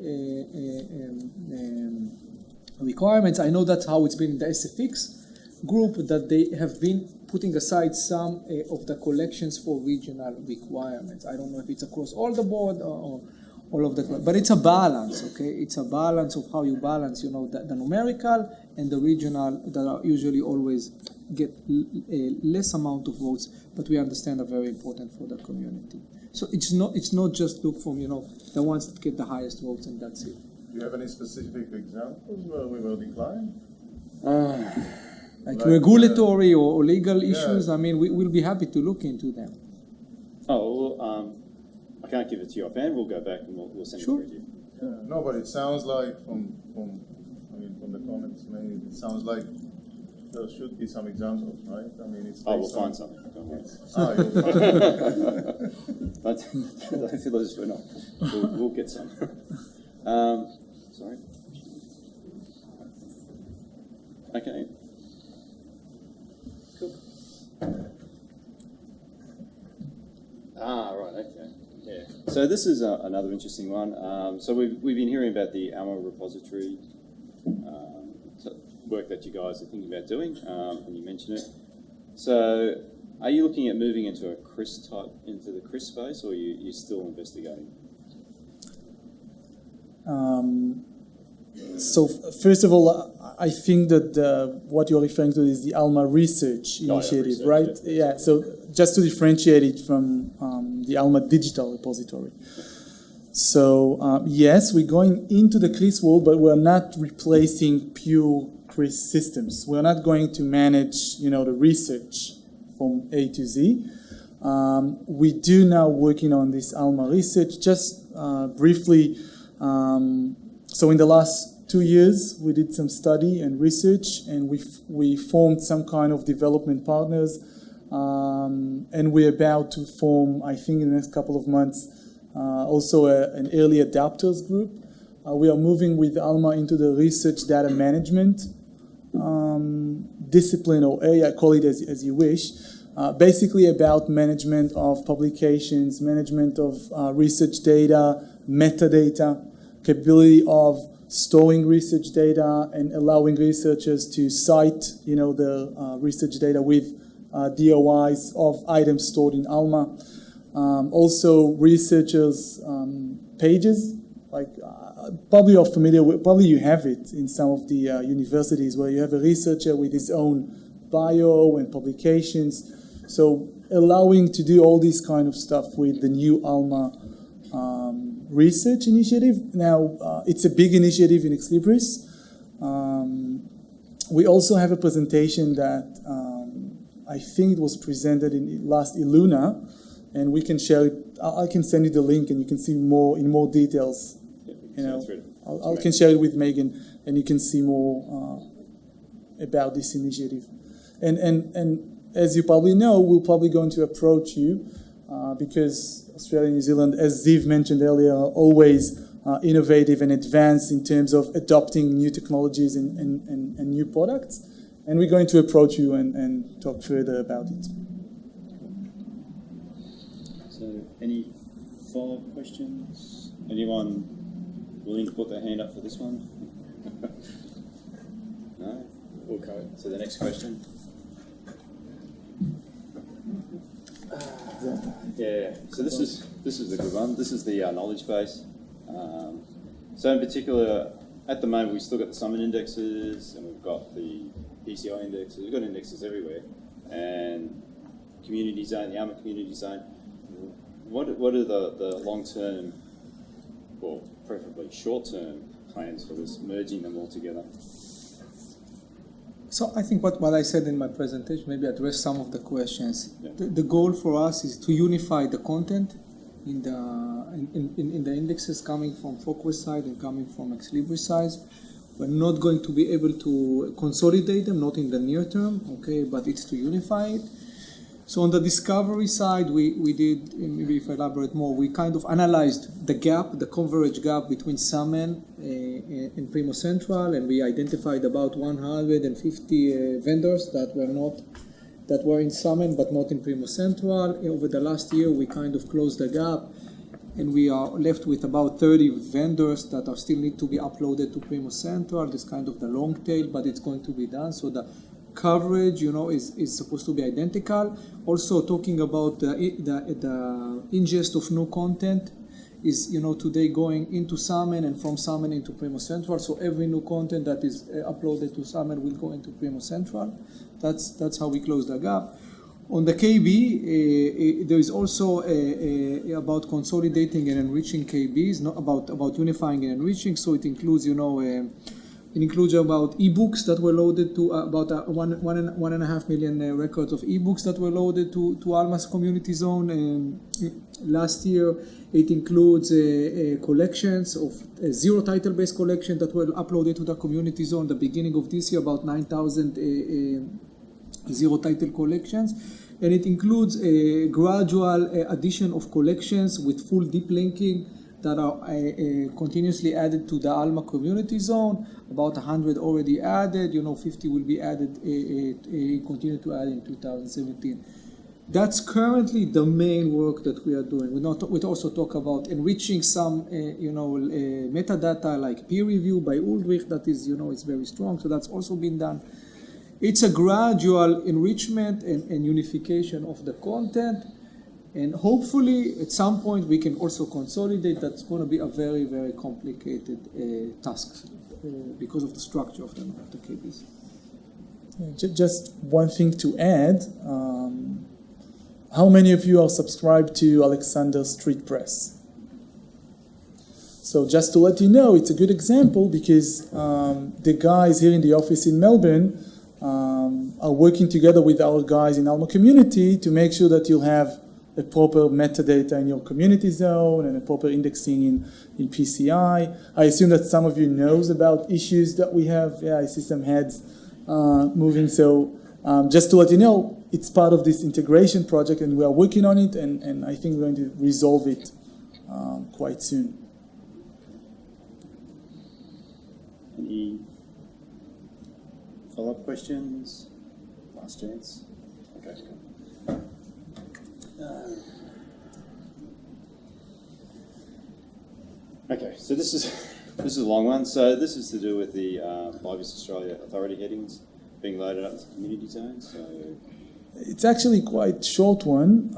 requirements. I know that's how it's been in the SFX group, that they have been putting aside some of the collections for regional requirements. I don't know if it's across all the board or all of that, but it's a balance, okay? It's a balance of how you balance, the numerical and the regional that are usually always get a less amount of votes, but we understand are very important for the community. So it's not just look from, the ones that get the highest votes and that's it. Do you have any specific examples where we will decline? Like regulatory or legal issues, I mean, we'll be happy to look into them. Oh, well, I can't give it to you offhand. We'll go back and we'll send it through to you. Yeah. No, but it sounds like from the comments made, it sounds like there should be some examples, right? I mean, it's. We'll find something. Don't worry. You'll find it. Don't feel as we're not. We'll get some. Sorry. Okay. Cool. Right. Okay. Yeah. So this is another interesting one. So we've been hearing about the ALMA repository work that you guys are thinking about doing, and you mentioned it. So are you looking at moving into the CRIS space, or are you still investigating? So first of all, I think that what you're referring to is the ALMA research initiative, research, right? yeah. So just to differentiate it from the ALMA digital repository. So yes, we're going into the CRIS world, but we're not replacing pure CRIS systems. We're not going to manage, the research from A to Z. We do now working on this ALMA research. Just briefly, so in the last 2 years, we did some study and research, and we formed some kind of development partners, and we're about to form, I think in the next couple of months, also an early adopters group. We are moving with ALMA into the research data management discipline, or area, call it as you wish, basically about management of publications, management of research data, metadata, capability of storing research data and allowing researchers to cite, the research data with DOIs of items stored in ALMA. Also, researchers' pages, like probably you're familiar with, probably you have it in some of the universities where you have a researcher with his own bio and publications. So allowing to do all this kind of stuff with the new ALMA research initiative. Now, it's a big initiative in Libris. We also have a presentation that I think it was presented in last Iluna, and we can share it. I can send you the link, and you can see more in more details. I can share it with Megan, and you can see more about this initiative. And as you probably know, we're probably going to approach you because Australia and New Zealand, as Ziv mentioned earlier, are always innovative and advanced in terms of adopting new technologies and new products. And we're going to approach you and talk further about it. So, any follow-up questions? Anyone willing to put their hand up for this one? No? We'll go to the next question. Yeah, so this is the good one. This is the knowledge base. So in particular, at the moment, we've still got the summon indexes, and we've got the PCI indexes. We've got indexes everywhere, and community zone, the ALMA community zone. What are the long-term, well, preferably short-term plans for this, merging them all together? So I think what I said in my presentation maybe address some of the questions. Yeah. The goal for us is to unify the content in the indexes coming from Focus side and coming from Ex Libris side. We're not going to be able to consolidate them, not in the near term, okay, but it's to unify it. So on the discovery side, we did, maybe if I elaborate more, we kind of analyzed the gap, the coverage gap between Summon and Primo Central, and we identified about 150 vendors that were in Summon but not in Primo Central. Over the last year, we kind of closed the gap, and we are left with about 30 vendors that are still need to be uploaded to Primo Central. This kind of the long tail, but it's going to be done. So the coverage, is supposed to be identical. Also, talking about the ingest of new content is, today going into Summon and from Summon into Primo Central. So every new content that is uploaded to Summon will go into Primo Central. That's how we close the gap. On the KB, there is also about consolidating and enriching KBs, not about unifying and enriching. So it includes, it includes about ebooks that were loaded to about 1.5 million records of ebooks that were loaded to Alma's community zone. Last year, it includes collections of zero title-based collections that were uploaded to the community zone. The beginning of this year, about 9,000 zero title collections, and it includes a gradual addition of collections with full deep linking that are continuously added to the Alma community zone. About 100 already added, 50 will be added, continue to add in 2017. That's currently the main work that we are doing. We also talk about enriching some, metadata like peer review by Ulrich that is, is very strong. So that's also been done. It's a gradual enrichment and unification of the content. And hopefully, at some point, we can also consolidate. That's going to be a very, very complicated task because of the structure of the KBs. Just one thing to add. How many of you are subscribed to Alexander's Street Press? So just to let you know, it's a good example because the guys here in the office in Melbourne are working together with our guys in Alma community to make sure that you'll have a proper metadata in your community zone and a proper indexing in PCI. I assume that some of you knows about issues that we have. Yeah, I see some heads moving. So just to let you know, it's part of this integration project and we are working on it and I think we're going to resolve it quite soon. Any follow-up questions? Last chance. Okay. Okay, so this is a long one. So this is to do with the Libris Australia authority headings being loaded up to community zones. So it's actually quite short one.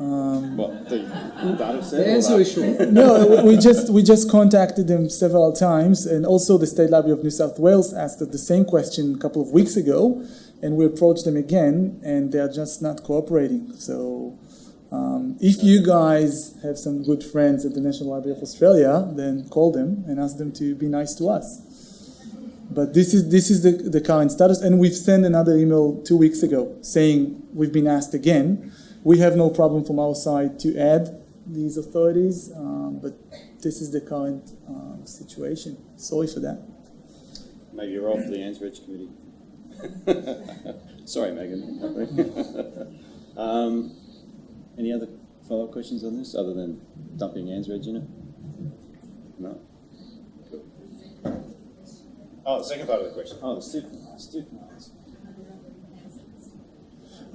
What the data set? The answer is short. No, we just contacted them several times, and also the State Library of New South Wales asked us the same question a couple of weeks ago, and we approached them again, and they are just not cooperating. So. If you guys have some good friends at the National Library of Australia, then call them and ask them to be nice to us. But this is the current status, and we've sent another email 2 weeks ago saying we've been asked again. We have no problem from our side to add these authorities, but this is the current situation. Sorry for that. Maybe you're off the ANZREG committee. Sorry, Megan. Any other follow-up questions on this other than dumping ANZREG in it? No? Cool. Oh, the second part of the question. Oh, the supermarkets.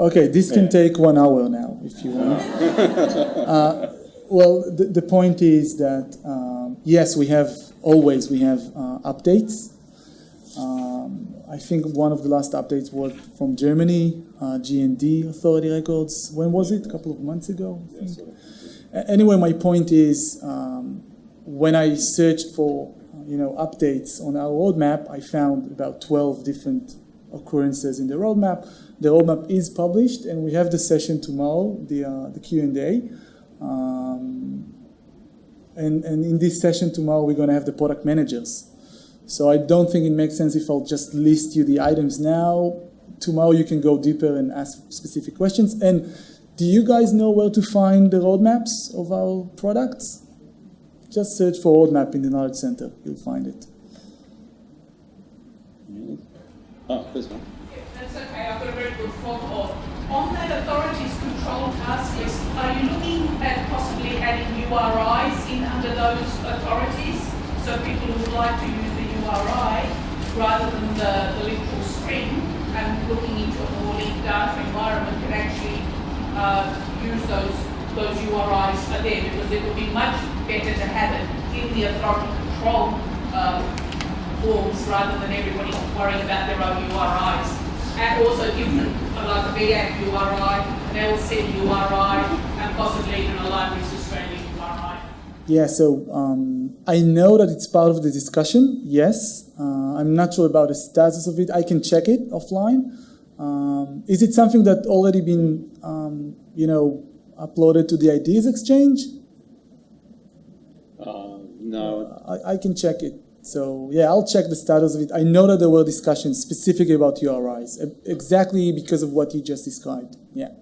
Okay, this can take 1 hour now, if you want. Well, the point is that, yes, we have updates. I think one of the last updates was from Germany, G&D authority records. When was it? A couple of months ago, I think. Anyway, my point is, when I searched for updates on our roadmap, I found about 12 different occurrences in the roadmap. The roadmap is published, and we have the session tomorrow, the Q&A. And in this session tomorrow, we're going to have the product managers. So I don't think it makes sense if I'll just list you the items now. Tomorrow you can go deeper and ask specific questions. And do you guys know where to find the roadmaps of our products? Just search for roadmap in the Knowledge Center. You'll find it. Oh, there's one. That's okay, I've got a very good follow-up. On that authorities control task list, are you looking at possibly adding URIs in under those authorities? So people who would like to use the URI rather than the literal string and looking into a more linked data environment can actually use those URIs are there, because it would be much better to have it in the authority control forms rather than everybody worrying about their own URIs. And also give them like a VAC URI, an LC URI, and possibly even a Libris Australia URI. Yeah, so I know that it's part of the discussion, yes. I'm not sure about the status of it. I can check it offline. Is it something that already been, uploaded to the Ideas Exchange? No. I can check it. So yeah, I'll check the status of it. I know that there were discussions specifically about URIs, exactly because of what you just described. Yeah.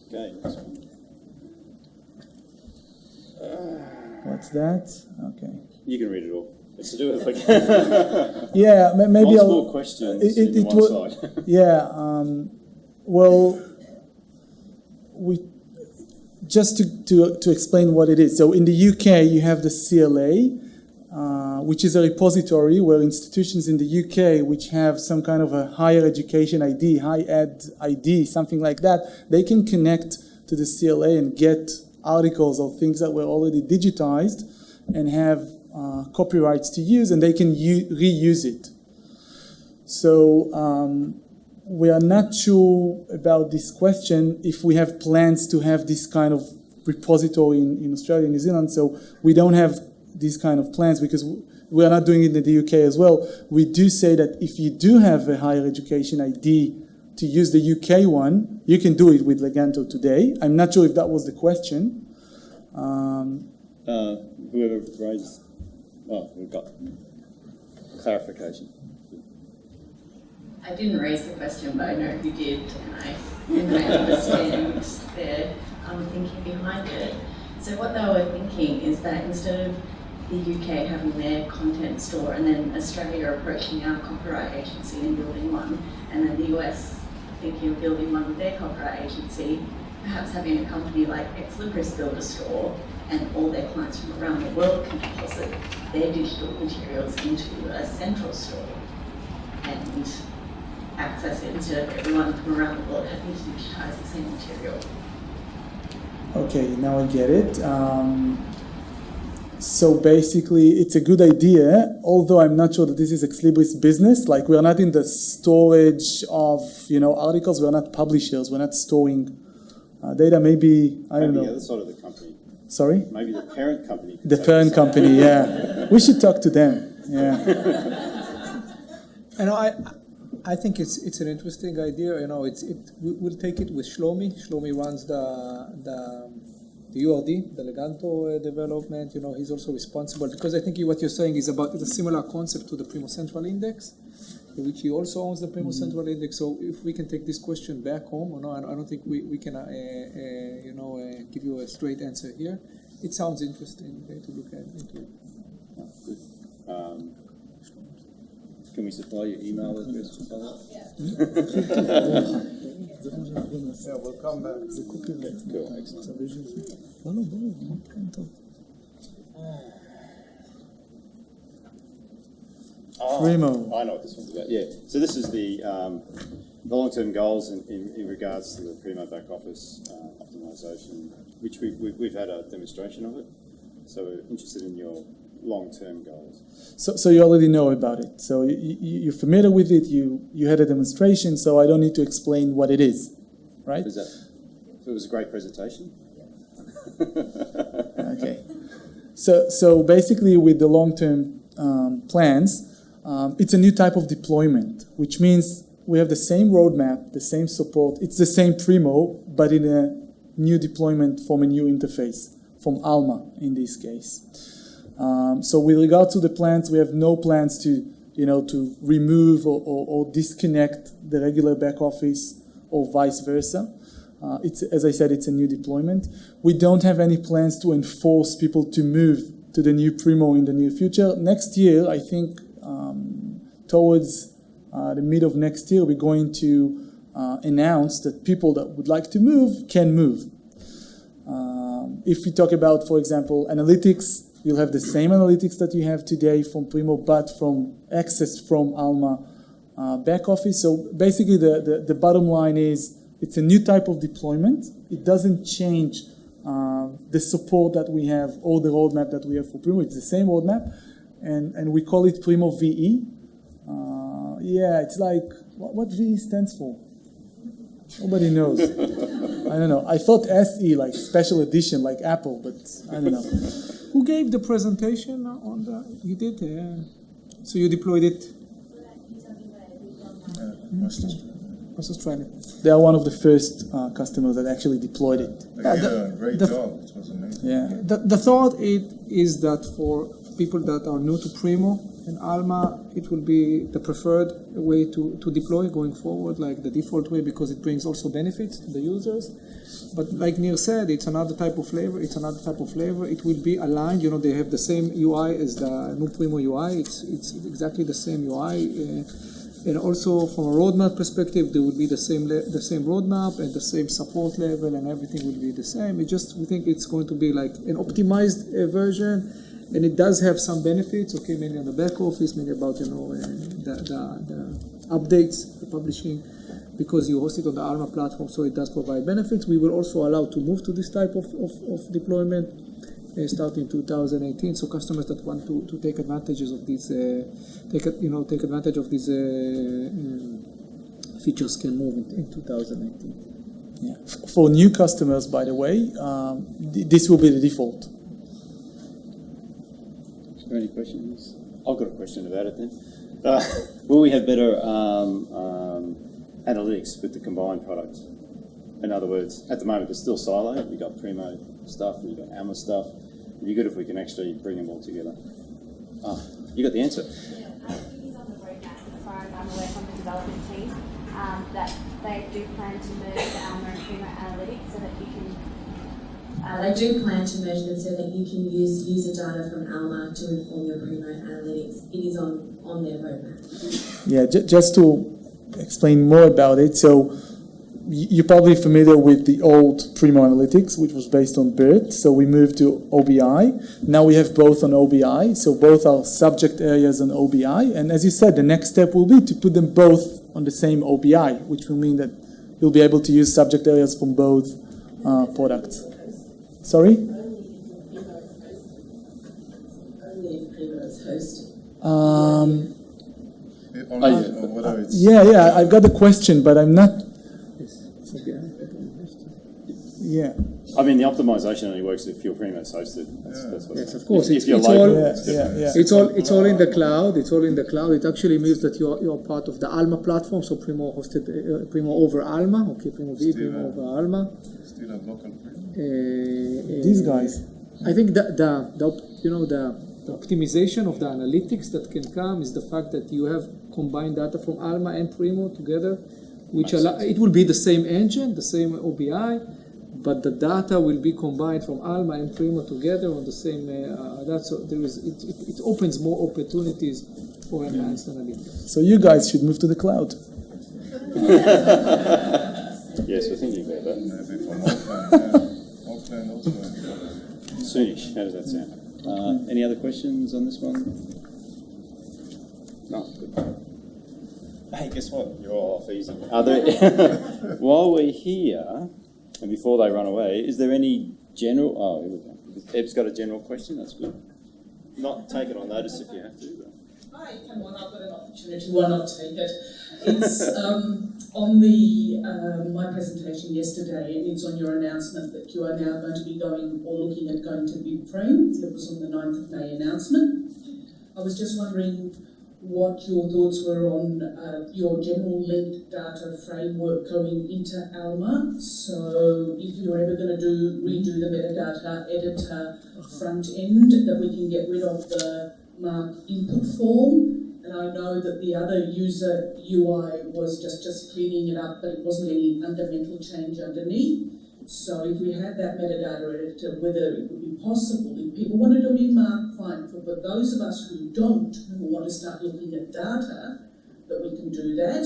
Okay, next one. What's that? Okay. You can read it all. It's to do with like yeah, maybe multiple questions in one side. Yeah. Well, we just to explain what it is. So in the UK, you have the CLA, which is a repository where institutions in the UK which have some kind of a higher education ID, high ed ID, something like that, they can connect to the CLA and get articles or things that were already digitized and have copyrights to use, and they can reuse it. So we are not sure about this question if we have plans to have this kind of repository in Australia and New Zealand. So we don't have these kind of plans because we are not doing it in the UK as well. We do say that if you do have a higher education ID to use the UK one, you can do it with Leganto today. I'm not sure if that was the question. Whoever raised, we've got clarification. I didn't raise the question, but I know who did, and I understand their thinking behind it. So what they were thinking is that instead of the UK having their content store and then Australia approaching our copyright agency and building one, and then the US thinking of building one with their copyright agency, perhaps having a company like Libris build a store and all their clients from around the world can deposit their digital materials into a central store and access it instead of everyone from around the world having to digitize the same material. Okay, now I get it. So basically, it's a good idea, although I'm not sure that this is Ex Libris business. Like, we are not in the storage of, articles. We are not publishers. We're not storing data. Maybe, I don't know. Maybe the other side of the company. Sorry? Maybe the parent company. The parent company, yeah. We should talk to them, yeah. I think it's an interesting idea. We'll take it with Shlomi. Shlomi runs the URD, the Leganto development. He's also responsible because I think what you're saying is about a similar concept to the Primo Central Index, which he also owns the Primo Central Index. So if we can take this question back home, I don't think we can give you a straight answer here. It sounds interesting to look at into it. Oh, good. Can we supply your email address for follow-up? Yeah, we'll come back. Cool, excellent. Primo. I know what this one's about. Yeah. So this is the long-term goals in regards to the Primo back office optimization, which we've had a demonstration of it. So we're interested in your long-term goals. So you already know about it. So you're familiar with it. You had a demonstration. So I don't need to explain what it is, right? It was a great presentation. Okay. So basically, with the long-term plans, it's a new type of deployment, which means we have the same roadmap, the same support. It's the same Primo, but in a new deployment from a new interface, from Alma in this case. So with regard to the plans, we have no plans to remove or disconnect the regular back office or vice versa. As I said, it's a new deployment. We don't have any plans to enforce people to move to the new Primo in the near future. Next year, I think towards the mid of next year, we're going to announce that people that would like to move can move. If we talk about, for example, analytics, you'll have the same analytics that you have today from Primo, but from access from Alma back office. So basically, the bottom line is it's a new type of deployment. It doesn't change the support that we have or the roadmap that we have for Primo. It's the same roadmap, and we call it Primo VE. It's like, what VE stands for? Nobody knows. I don't know. I thought SE, like special edition, like Apple, but I don't know. Who gave the presentation on the? You did, yeah. So you deployed it. West Australia. They are one of the first customers that actually deployed it. They did a great job. It was amazing. Yeah. The thought is that for people that are new to Primo and Alma, it will be the preferred way to deploy going forward, like the default way, because it brings also benefits to the users. But like Nir said, it's another type of flavor. It will be aligned. They have the same UI as the new Primo UI. It's exactly the same UI. And also from a roadmap perspective, there will be the same roadmap and the same support level, and everything will be the same. We think it's going to be like an optimized version, and it does have some benefits. Okay, mainly on the back office, mainly about the updates, the publishing, because you host it on the Alma platform, so it does provide benefits. We will also allow to move to this type of deployment starting 2018. So customers that want to take advantages of these, take advantage of these features can move in 2018. Yeah. For new customers, by the way, this will be the default. Is there any questions? I've got a question about it then. Will we have better analytics with the combined products? In other words, at the moment it's still siloed. You've got Primo stuff and you've got Alma stuff. It'd be good if we can actually bring them all together. You got the answer. Yeah, I think it's on the roadmap as far as I'm aware from the development team, that they do plan to merge the Alma and Primo analytics so that you can... They do plan to merge them so that you can use user data from Alma to inform your Primo analytics. It is on their roadmap. Yeah, just to explain more about it. So you're probably familiar with the old Primo Analytics, which was based on BERT. So we moved to OBI. Now we have both on OBI. So both are subject areas on OBI. And as you said, the next step will be to put them both on the same OBI, which will mean that you'll be able to use subject areas from both products. Sorry? Only if Primo is hosted. Yeah, I've got the question, but I'm not... Yeah. I mean, the optimization only works if your Primo is hosted. That's what yes, of course. It's all in the cloud. It's all in the cloud. It actually means that you're part of the Alma platform. So Primo hosted Primo over Alma. Okay, Primo V, Primo over Alma. Still have local Primo. These guys. I think that the optimization of the analytics that can come is the fact that you have combined data from Alma and Primo together, which it will be the same engine, the same OBI, but the data will be combined from Alma and Primo together on the same. It opens more opportunities for enhanced analytics. So you guys should move to the cloud. Yes, we're thinking about that. Maybe from Auckland also. Soonish. How does that sound? Any other questions on this one? No. Good. Hey, guess what? You're all off easy. Are there, while we're here, and before they run away, is there any general... Oh, here we go. Eb's got a general question. That's good. Not take it on notice if you have to. But. Hi, come on, I've got an opportunity, why not take it? It's on the my presentation yesterday, and it's on your announcement that you are now going to be going or looking at going to BibFrame. It was on the 9th of May announcement. I was just wondering what your thoughts were on your general linked data framework going into ALMA. So if you're ever going to redo the metadata editor front end, that we can get rid of the mark input form. And I know that the other user UI was just cleaning it up, but it wasn't any fundamental change underneath. So if we had that metadata editor, whether it would be possible, if people wanted to be marked, fine, but those of us who don't, who want to start looking at data, that we can do that.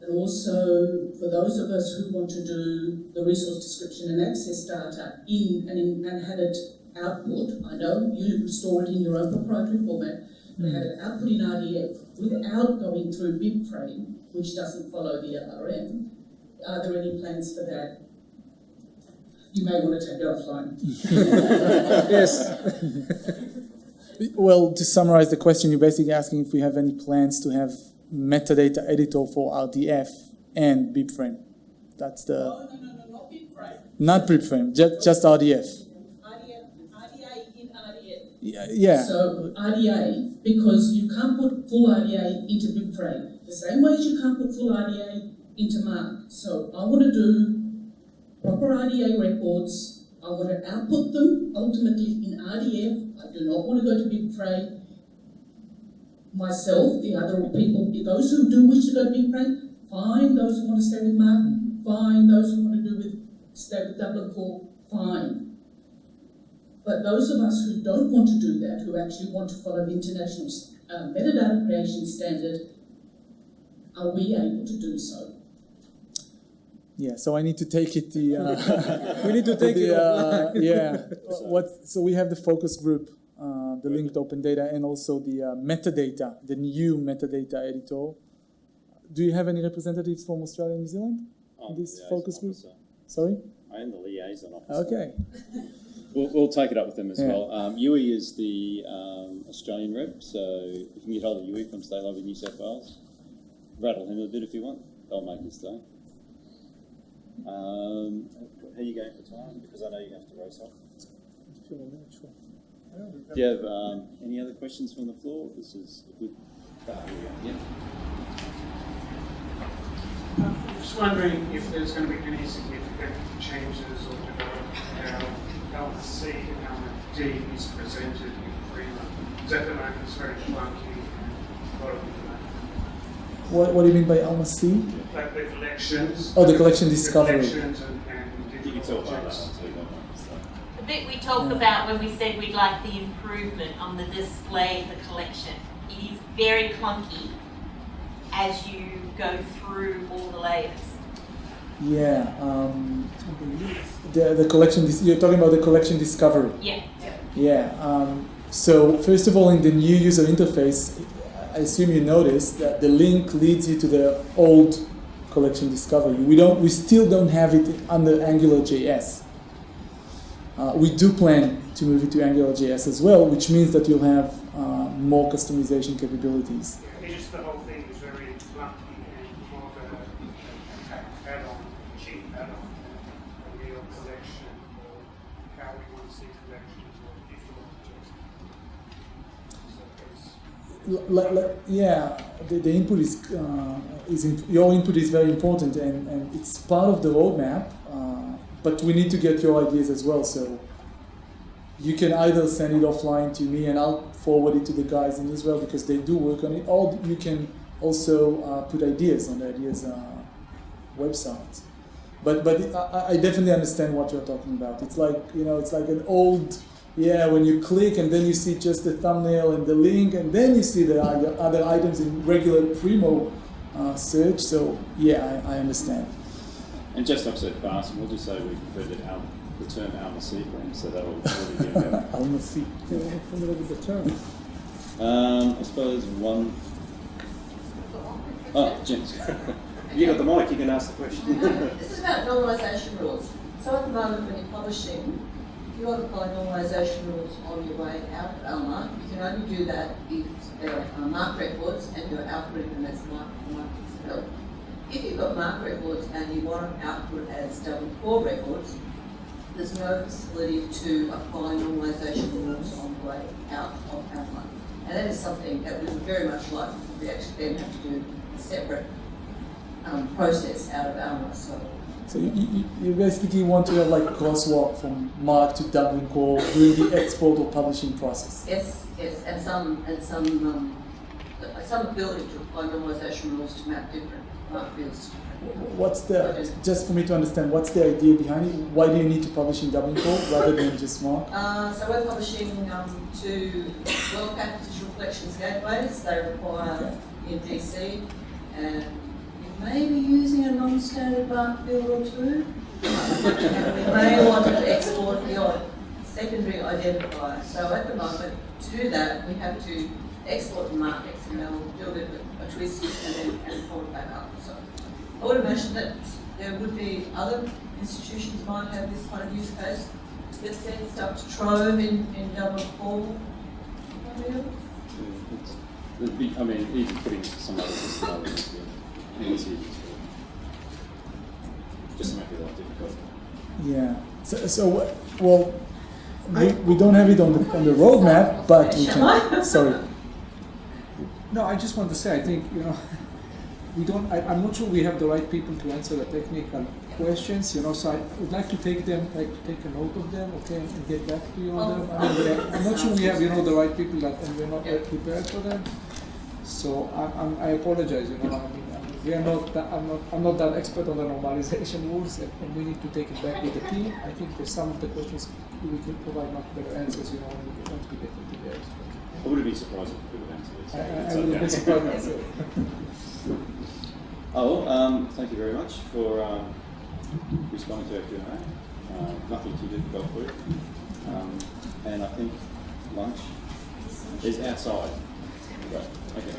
And also for those of us who want to do the resource description and access data and have it output, I know you store it in your own proprietary format, but have it output in RDF without going through BibFrame, which doesn't follow the LRM. Are there any plans for that? You may want to take it offline. Yes. Well, to summarize the question, you're basically asking if we have any plans to have metadata editor for RDF and BibFrame. That's the... No, not BibFrame. Not BibFrame, just RDF. RDA in RDF. Yeah. So RDA, because you can't put full RDA into BibFrame, the same way as you can't put full RDA into Mark. So I want to do proper RDA records. I want to output them ultimately in RDF. I do not want to go to BibFrame myself. The other people, those who do wish to go to BibFrame, fine. Those who want to stay with Mark, fine. Those who want to stay with Dublin Core, fine. But those of us who don't want to do that, who actually want to follow the international metadata creation standard, are we able to do so? Yeah, so I need to take it. We need to take it. Yeah. So we have the focus group, the linked open data, and also the metadata, the new metadata editor. Do you have any representatives from Australia and New Zealand in this focus group? Sorry? I am the liaison officer. Okay. We'll take it up with them as well. Yui is the Australian rep, so if you can get hold of Yui from State Library New South Wales, rattle him a bit if you want. They'll make his day. How are you going for time? Because I know you have to race off. Do you have any other questions from the floor? This is a good start. Yeah. I'm just wondering if there's going to be any significant changes or development how LC and LD is presented in Prima. Because at the moment it's very clunky and a lot of information. What do you mean by Alma C? Like the collections. Oh, the collection discovery. The collections and digital objects. The bit we talked about when we said we'd like the improvement on the display of the collection, it is very clunky as you go through all the layers. Yeah. The collection. You're talking about the collection discovery. Yeah. Yeah. So first of all, in the new user interface, I assume you noticed that the link leads you to the old collection discovery. We still don't have it under AngularJS. We do plan to move it to AngularJS as well, which means that you'll have more customization capabilities. It's just the whole thing is very clunky and more of an add-on, cheap add-on, a real collection or how we want to see collections or digital objects. Yeah, the input your input is very important, and it's part of the roadmap. But we need to get your ideas as well. So you can either send it offline to me, and I'll forward it to the guys in Israel because they do work on it. Or you can also put ideas on the ideas website. But I definitely understand what you're talking about. It's like it's like an old. Yeah, when you click and then you see just the thumbnail and the link, and then you see the other items in regular Primo search. So yeah, I understand. And just opposite Bas, we'll just say we prefer the term Alma C for him, so that'll really be better. Alma C. Yeah, I'm familiar with the term. I suppose one. Oh, James. You got the mic, you can ask the question. This is about normalisation rules. So at the moment when you're publishing, if you want to apply normalisation rules on your way out of Alma, you can only do that if there are marked records and you're outputting them as marked spell. If you've got marked records and you want to output as double core records, there's no facility to apply normalisation rules on the way out of Alma. And that is something that we would very much like. We actually then have to do a separate process out of Alma. So you basically want to have like crosswalk from mark to Dublin core during the export or publishing process. Yes, and some ability to apply normalisation rules to map different mark fields. What's the, just for me to understand, what's the idea behind it? Why do you need to publish in Dublin core rather than just mark? So we're publishing to well-packed digital collections gateways. They require in DC, and you may be using a non-standard mark field or two. We may want to export the odd secondary identifier. So at the moment, to do that, we have to export the markets, and they'll do a bit of a twist and then pull it back up. So I would imagine that there would be other institutions might have this kind of use case. Get sent stuff to Trove in Dublin core. I mean, even putting some other system it's easy just to make it a lot difficult. Yeah. Well, we don't have it on the roadmap, but we can. Sorry. No, I just want to say, I think, I'm not sure we have the right people to answer the technical questions, so I would like to take a note of them, okay, and get back to you on them. I'm not sure we have, the right people and we're not prepared for them. So I apologize, we are not, I'm not that expert on the normalization rules, and we need to take it back with the team. I think that some of the questions we can provide much better answers, once we get into theirs. I wouldn't be surprised if we could answer this. I would be surprised myself. Thank you very much for responding to our Q&A. Nothing too difficult for you. And I think lunch is outside. Right. Okay.